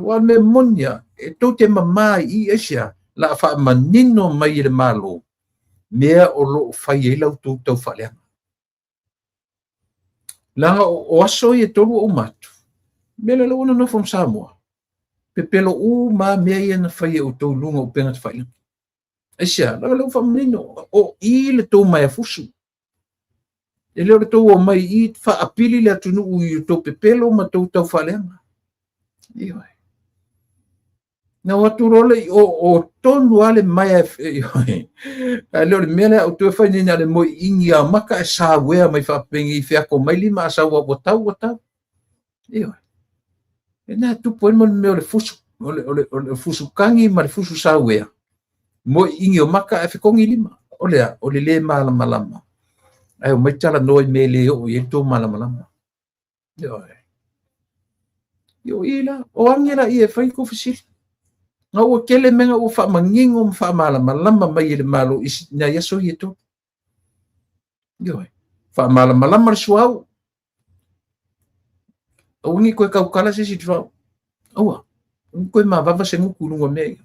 ua me monia e tou te mamā i esia la fa'amanino mai i le malo mea o lo'o fai ai lautou tau fa'aleaga laga o aso ia tolu o matu me le launa no from Samoa pepelo u ma mea ia na fai outou luga o pega tafailaga Asia, la fa menino o I le tō mai fusu. E leo le tō o mai I fa apili le atunu I tō pepelo ma tō tau whaleanga. Ioi. Na watu role o tonu ale mai ioi. Leo le mele au tō whainina le moi ingi a maka e sa wea mai whapengi I whiako mai lima a sa wa tau. Ioi. E nā tupo eno meo le fusu. O le fusu kangi ma le fusu sa wea. Mo ingi o maka e whikongi lima. O le malama. Ai o maitala noi me le o I tō malama. Yo ila, o angela I e whai ko fisiri. Nga ua kele menga ua wha mangingo ma wha malama mai ele malo isi na yaso I tō. Wha malama le suau. O ngi koe kaukala se si tuau. Aua, koe ma vava se nguku lunga mea.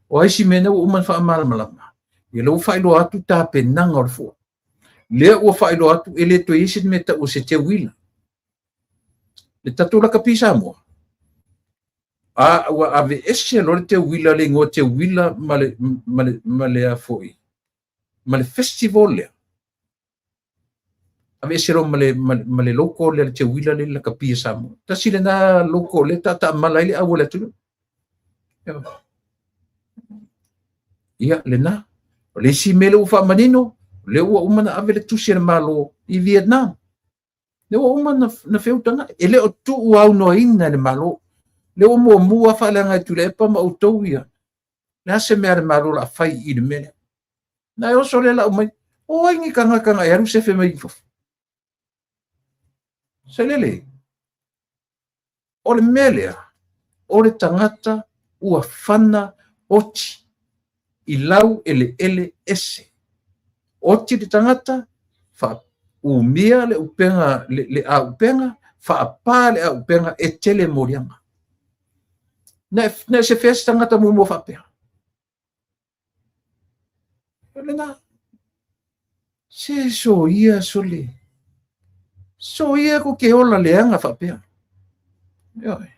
O aisi mena ua uman wha malama. Ia lau whailo atu tā penanga o le fua. Lea ua whailo atu ele to isit me ta o se te wila. Le tatu la kapisa moa. Ua ave ese lore te wila le ngō te wila male a foi. Male festival lea. Ave ese lo male loko le te wila le la kapisa moa. Ta sile na loko le ta malaile a wale tunu. Ia le na. Le si mele ufa manino, le ua umana ave le tusi le malo I Vietnam. Le ua umana na feutanga, e le o tu au no ina le malo. Le ua mua whalanga tu le pa ma utou ia. Le ase mea le malo la fai I le mele. Na e oso le la umai, o ingi kanga e aru se fe mai fof. Se lele, o le melea, o le tangata, ua whana oti. I lau ele ese. Oti de tangata, fa umia le upenga, le a upenga, fa apa le a upenga e tele morianga. Na se fes tangata mumo fa pea. Lena, se so ia sole. So ia ko ke ola leanga fa pea. Yoi.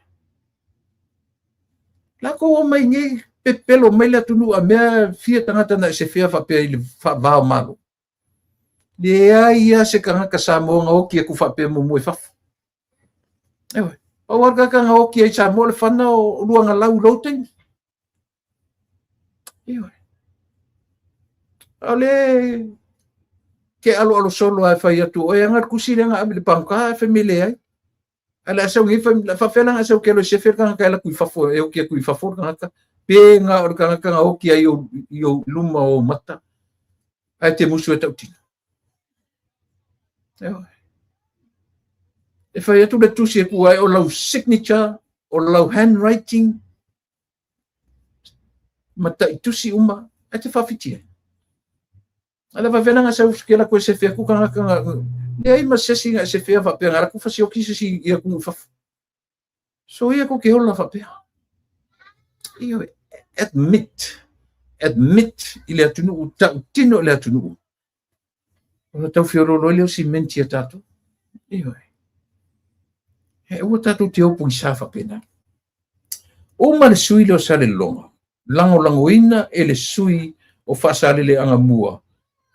Lako o mai ngai, pelo mai la tunu a mea fia tangata na se fia fa pe I fa vao malo. Le ia se kanga ka Samoa nga oki e ku fa pe mo mo fa. Ewe. O warga ka nga oki e Samoa le fana o luanga lau louteng. Ewe. Ale ke alo solo ai fa ia tu o nga kusile nga abile panka family ai. Ala sa ngi fa fela nga sa ke lo se fer ka nga la ku fa fo e oki ku fa fo ka penga o kanga oki ai o luma o mata. Ai te musu e tautina. E whai atu le tusi e kuai o lau signature, o lau handwriting, mata I tusi uma, ai te whawhitia. Ala wawhenanga sa uskela koe se whea kukanga. Ne ai ma sesi nga se whea whapea, ngara ku whasi o kisa si ia kungu whafu. So ia ko ke hola whapea. Iyo admit I le atunu u tau tino le atunu u. Ona tau whiorolo leo si menti a tātou. Iyo he ua tātou te opu I safa pena. O ma le sui leo sa le longa. Lango ina e le sui o whasale le anga mua.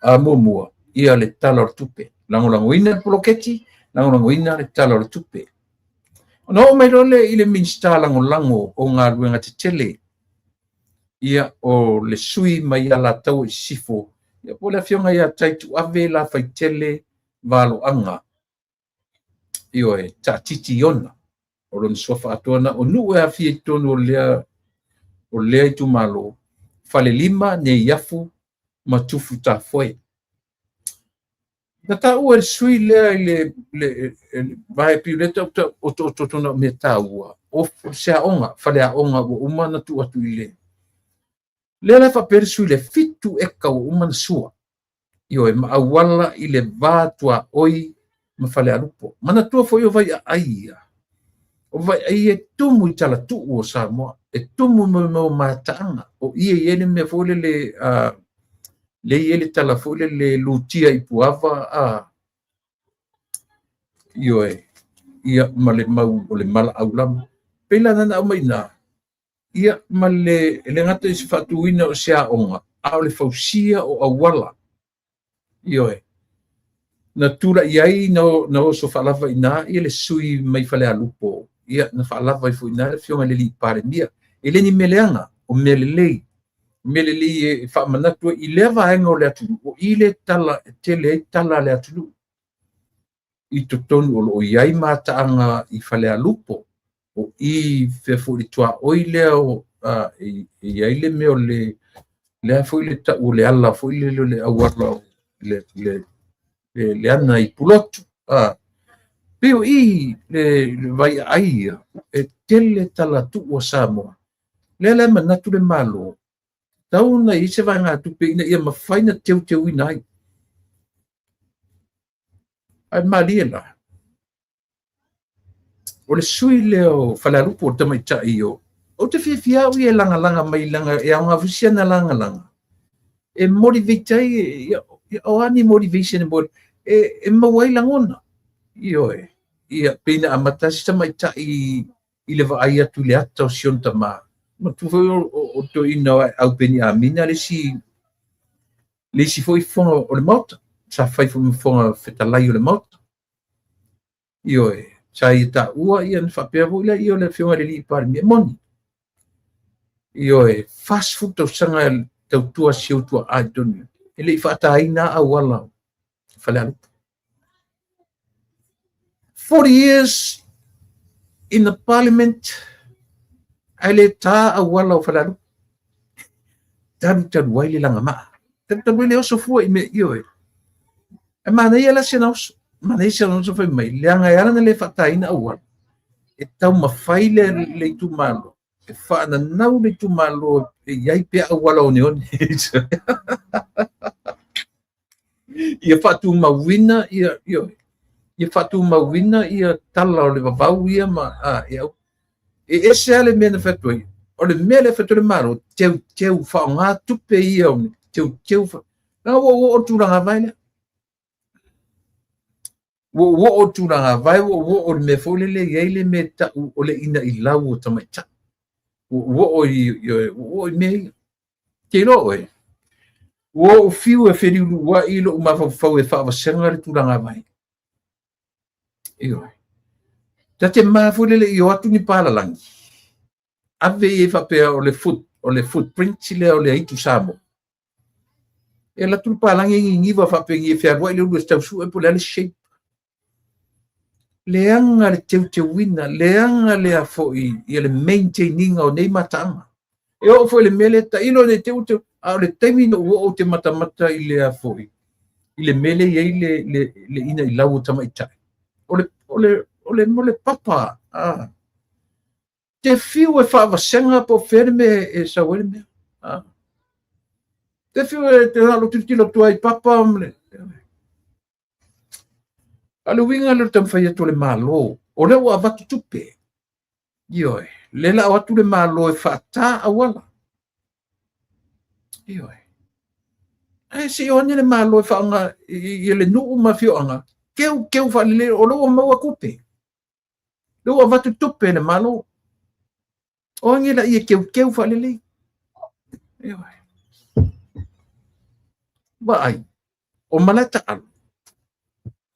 A mua. Ia le tala o tupe. Lango ina le poloketi. Lango ina le tala o tupe. Ona o mai role I le minsta lango o ngā ruenga te tele. Ia o le sui mai ala tau I sifo. Ia po le fionga ia taitu ave la faitele valo anga. Io e ta titi ona. O lon sofa atona o nu e afi tonu o lea tu malo. Fale lima ne yafu matufu ta foi. Na ta ua sui lea le vai piuleta o tona me ta ua. O se aonga, fale aonga o umana tu atu I le. Lea le fa persui le fitu eka o umana sua. Io e maawala I le vatua oi ma fale alupo. Mana tua foi o vai aia. O vai aia tumu I tala tu o Samoa. E tumu mo mataanga. O ia ele me fole le ele tala fole le lutia I puava io e ia male mau o le mala aulam. Pela nana au mai nā. ia ma le ngata i se fatuina o se aonga a o le fausia o awala ioe na tura iai na o so falava ina ia le sui mai fale alupo ia na falava i fuina le fionga le li pare mia ele ni meleanga o melelei e fa manatu i leva engo le atu o ile tala tele tala le atu i totonu o iai mataanga i fale alupo o i fe fuli tua oile o iai le meo le foi le ta o le ala foi le awala le ana i pulotu pero i le vai ai e tele tala tu o Samoa le manatu le malo tauna i se vai ngā tupe ina ia mawhaina teu ina ai malia la o le sui leo whalarupo o tamaita i o te whiawhia ui e langa mai langa e au ngā vusia na langa e motivate o ani motivation e mawai langona ia pina amatasi tamaita i le vaai atu le ata o sion tama ma tu foi o to ina au peni a mina le si foi fonga o le mauta sa fai fonga fetalai o le mauta sa i ta ua ia na whapea voila i o le fionga le li pari mea moni fast food tau sanga tau tua siu tua ai tonu ele i whata aina a wala whale alupu 40 years in the parliament ele ta a wala o whale alupu taru waile langa maa taru waile oso fua i me e mana ia la sena oso mana isa no so foi mai leanga era na le fataina o e tau mafai le tu malo e fa na nau le tu malo e yai pe a wala onion ia fatu mawina ia fatu mawina ia tala o le vavau ia ma e ese ale mena fatoi o le mele fatoi malo teu fa nga tupe ia teu fa na o turanga vaile wo o turanga vai wo o me fole le ele me ta o le ina i lau tamaita wo o me ke lo wo fiu e feri wa i lo ma fa e fa senga le turanga vai tate ma fole le io atu ni pala langi ave e fa pe o le footprint le o le itu sabo e la tu pala langi ngi va fa pe ngi fe wa le sta su e po le shape leanga le teuwina leanga le afoi ia le maintaining o nei matanga e o foi le mele ta ilo le teu a le taimino o te matamata i le afoi i le mele i le ina i lau tamaita o le mole papa te fiu e whaavasenga po ferme e sawele mea te fiu e te halo tutilo tua i papa mle alu winga le tam fai to le malo o le wa vatu tupe le la watu le malo e fata awala ai si oni le malo e fanga i le nu ma fionga keu fa le o lo ma wa kupe lo wa vatu tupe le malo o ngi la i keu fa le vai o malata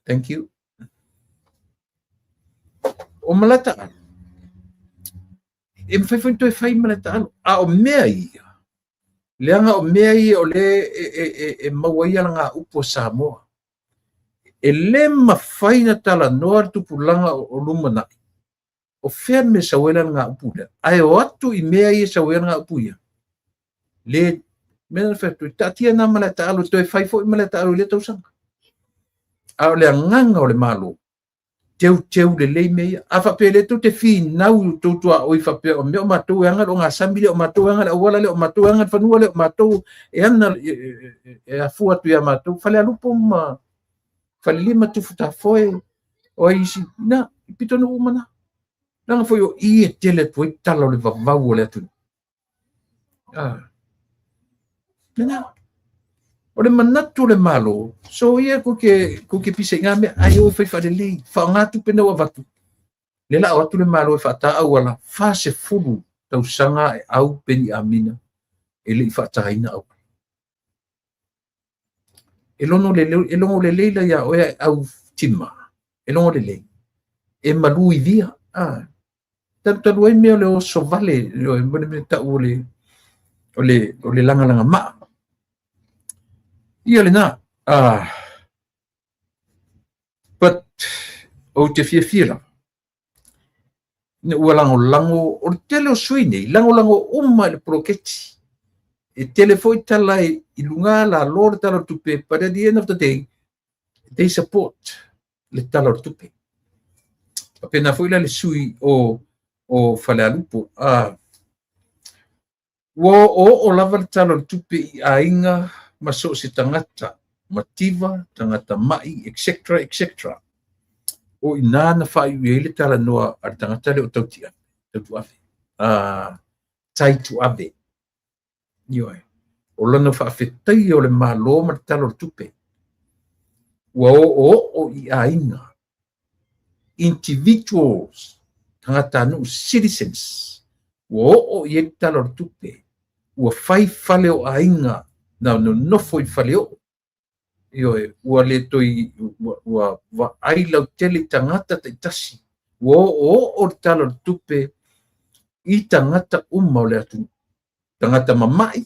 thank you o malata e fai fai malata a o mea ia leanga o mea ia o le e mawai alanga upo Samoa e le mawhai na tala noa tupulanga o lumana o fea me sawela nga upu le ai o atu i mea ia sawela nga upu ia le mena fetu tatia na malata alu toi fai fo i malata alu le tausanga a o le nganga o le malo teu le lei mea afa pele tu te fi nau tu o i fa pe o me o matou anga o nga sambile o matou anga o wala le o matou anga fanua le o matou e ana e a fua tu ya matou fale alupo ma fale lima tu futa foi o isi na pito no umana na foi o i tele tu tala le vavau le tu na o le manatu le malo so ia ko ke pise ngame ai o fai fale lei fa ngatu pena wa vatu le la o tu le malo e fata au wala fa se fulu tausanga e au peni amina e le whaataina au. E longo le leila ia oe au tima. E longo le leila. E malu i via. Taru ai mea le o so vale, le mene mene ta o le langa maa. Ia le na. But, o te fia la. Ne ua lango, o tele o sui nei, lango uma le proketi. E telefoi tala i lunga la lor tala tupe, but at the end of the day, they support le tala tupe. Pena foi la le sui o fale alupo. O lava le tala tupe i ainga, maso se tangata, mativa, tangata mai, etc. etc. O ina na fai ue le tala noa ar tangata le o tautia, tautu ave. Tai tu ave. Ioe. O lana whaafetai o le malo ma talo tupe. Ua o i ainga. Individuals. Tangata anu citizens. Ua o i e talo tupe. Ua fai fale o ainga. Na no nofo i fale o. Ioe. Ua le toi. Ua ai lau tele tangata te tasi. Ua o talo tupe. I tangata o le atu. Tangata mamai.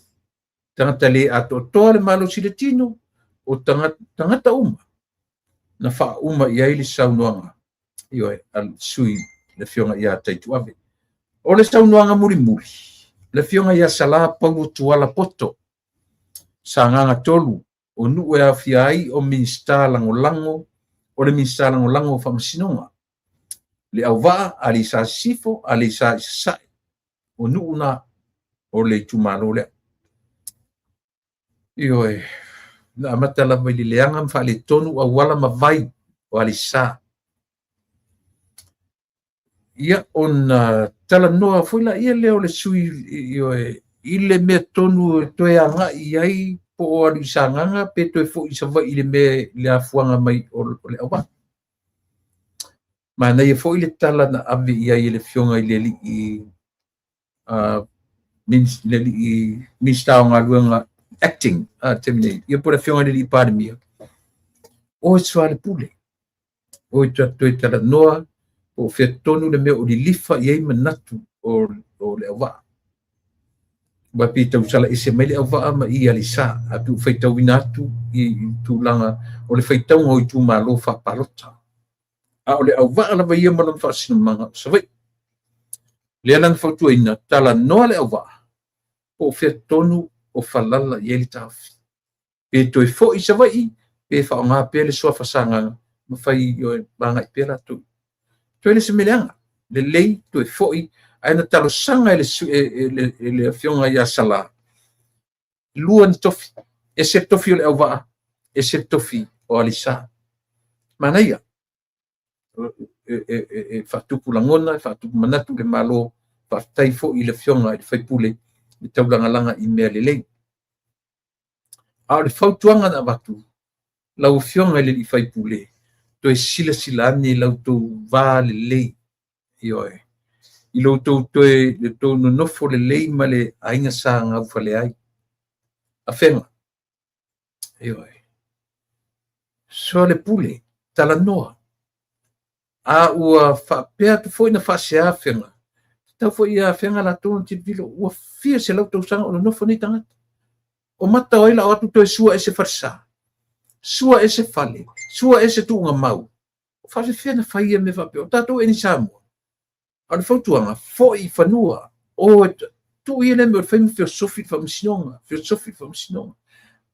Tangata le ato toa le malo siletino o tangata uma. Na wha uma i aile saunoanga. Ioe, al sui le fionga ia taitu ave. O le saunoanga muri. Le fionga ia sala pau tuala poto. Sanganga tolu. O nu e awhia ai o minsta lango. O le minsta lango whamasinonga. Le au waa, ali sa sifo, ali sa isasai. O nu una o le tumano lea. Ioe, na amata la mai leanga mfa le tonu a wala mavai o alisa. Ia on tala noa foi la ia leo le sui ioe ile me tonu toe anga iai po o alisa nganga pe toe fo isa vai ile me le afuanga mai o le awa. Ma na ia fo ile tala na ave iai le fionga ile li i minsta nga luanga acting terminate ia por fionga le ipademia o swale pule o toi tala noa o fetonu le me o li lifa ia manatu o le awa ba pita usala ese mele awa ma ia lisa atu feitau inatu i tulanga o le feitau o tu malo fa palota o le awa la ia malon fa sinmanga savai le lan fotu ina tala noa le awa o fetonu o falala ia li tafi e toi fo isa vai pe fa nga pele so fa sanga ma fai yo banga pela tu toi le semelanga le lei toi fo i ana talo sanga le fionga ia sala luan tofi ese tofi le ava ese tofi o alisa manaya fa tu pulangona fa tu manatu le malo fa tai fo i le fionga i fai pule i taulanga langa i mea le lei a le fautuanga na watu lau fionga le i fai pule toi sila ane lau tau vā le lei ioe i lau tau toi le tau no nofo le lei ma le ainga sa ngau fale ai a whenga ioe so le pule tala noa a ua whapea tu foi na whase a whenga tau foi a whenga la tōna te vilo ua fia se lau tau sanga o no nofo nei tangata o mata o ila o atu toi sua ese farsa sua ese fale sua ese tuunga mau fase fia na whaia me whapea o tatou eni Samoa a le fautuanga foi whanua o tu ia le me o whaimi filosofi whamasinonga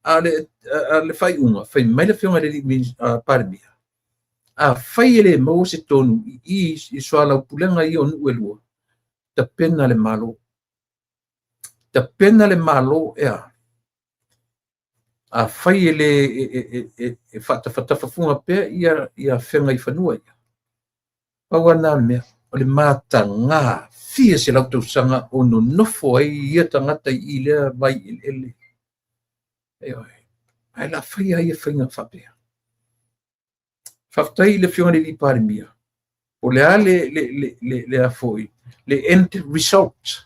a le whai unga whai maila whionga le parimia a whai ele mau se tonu i soa lau pulenga i o nu elua ta pena le malo ea a whai ele whatafafunga pea ia whenga i whanua ia paua nā mea o le mata ngā fia se lau tau sanga o no nofo ai ia tangata i lea vai ele ai la whai ai e whainga whapea whaftai le whionga le li parimia o le a le a foi le end result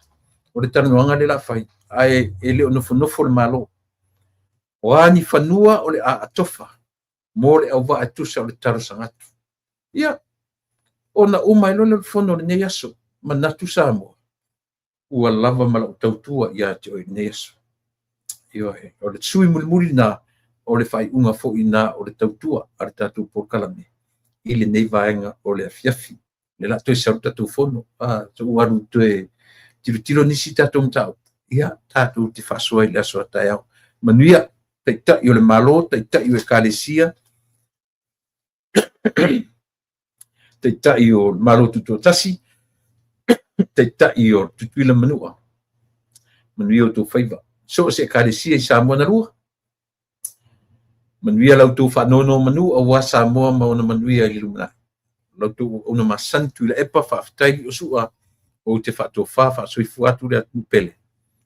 o le tanoanga le la fai ai ele ono fonofo le malo o ani fanua o le a atofa mo le au va atusa o le taro sangatu ia ona uma ilo le fono le nei aso manatu sa mo ua lava ma lau tautua ia te o nei aso ia he o le sui mulimuli na o le fai unga fo ina o le tautua a le tatu porkalame i le nei vaenga o le afiafi le la toi sa tatu fono so waru toe tiro nisi tatu mtau ia tatu te fasua i le aso atai au manuia taita i o le malo taita i o ekalesia taita i o malo tutu tasi taita i o tutuila manua manuia o tu faiva so se ekalesia i Samoa na rua manuia lau tu whanono manu a wa Samoa ma ona manuia i lumana lau tu ona masantu i la epa whaftai o sua o te whatofa wha soifu atu le atu pele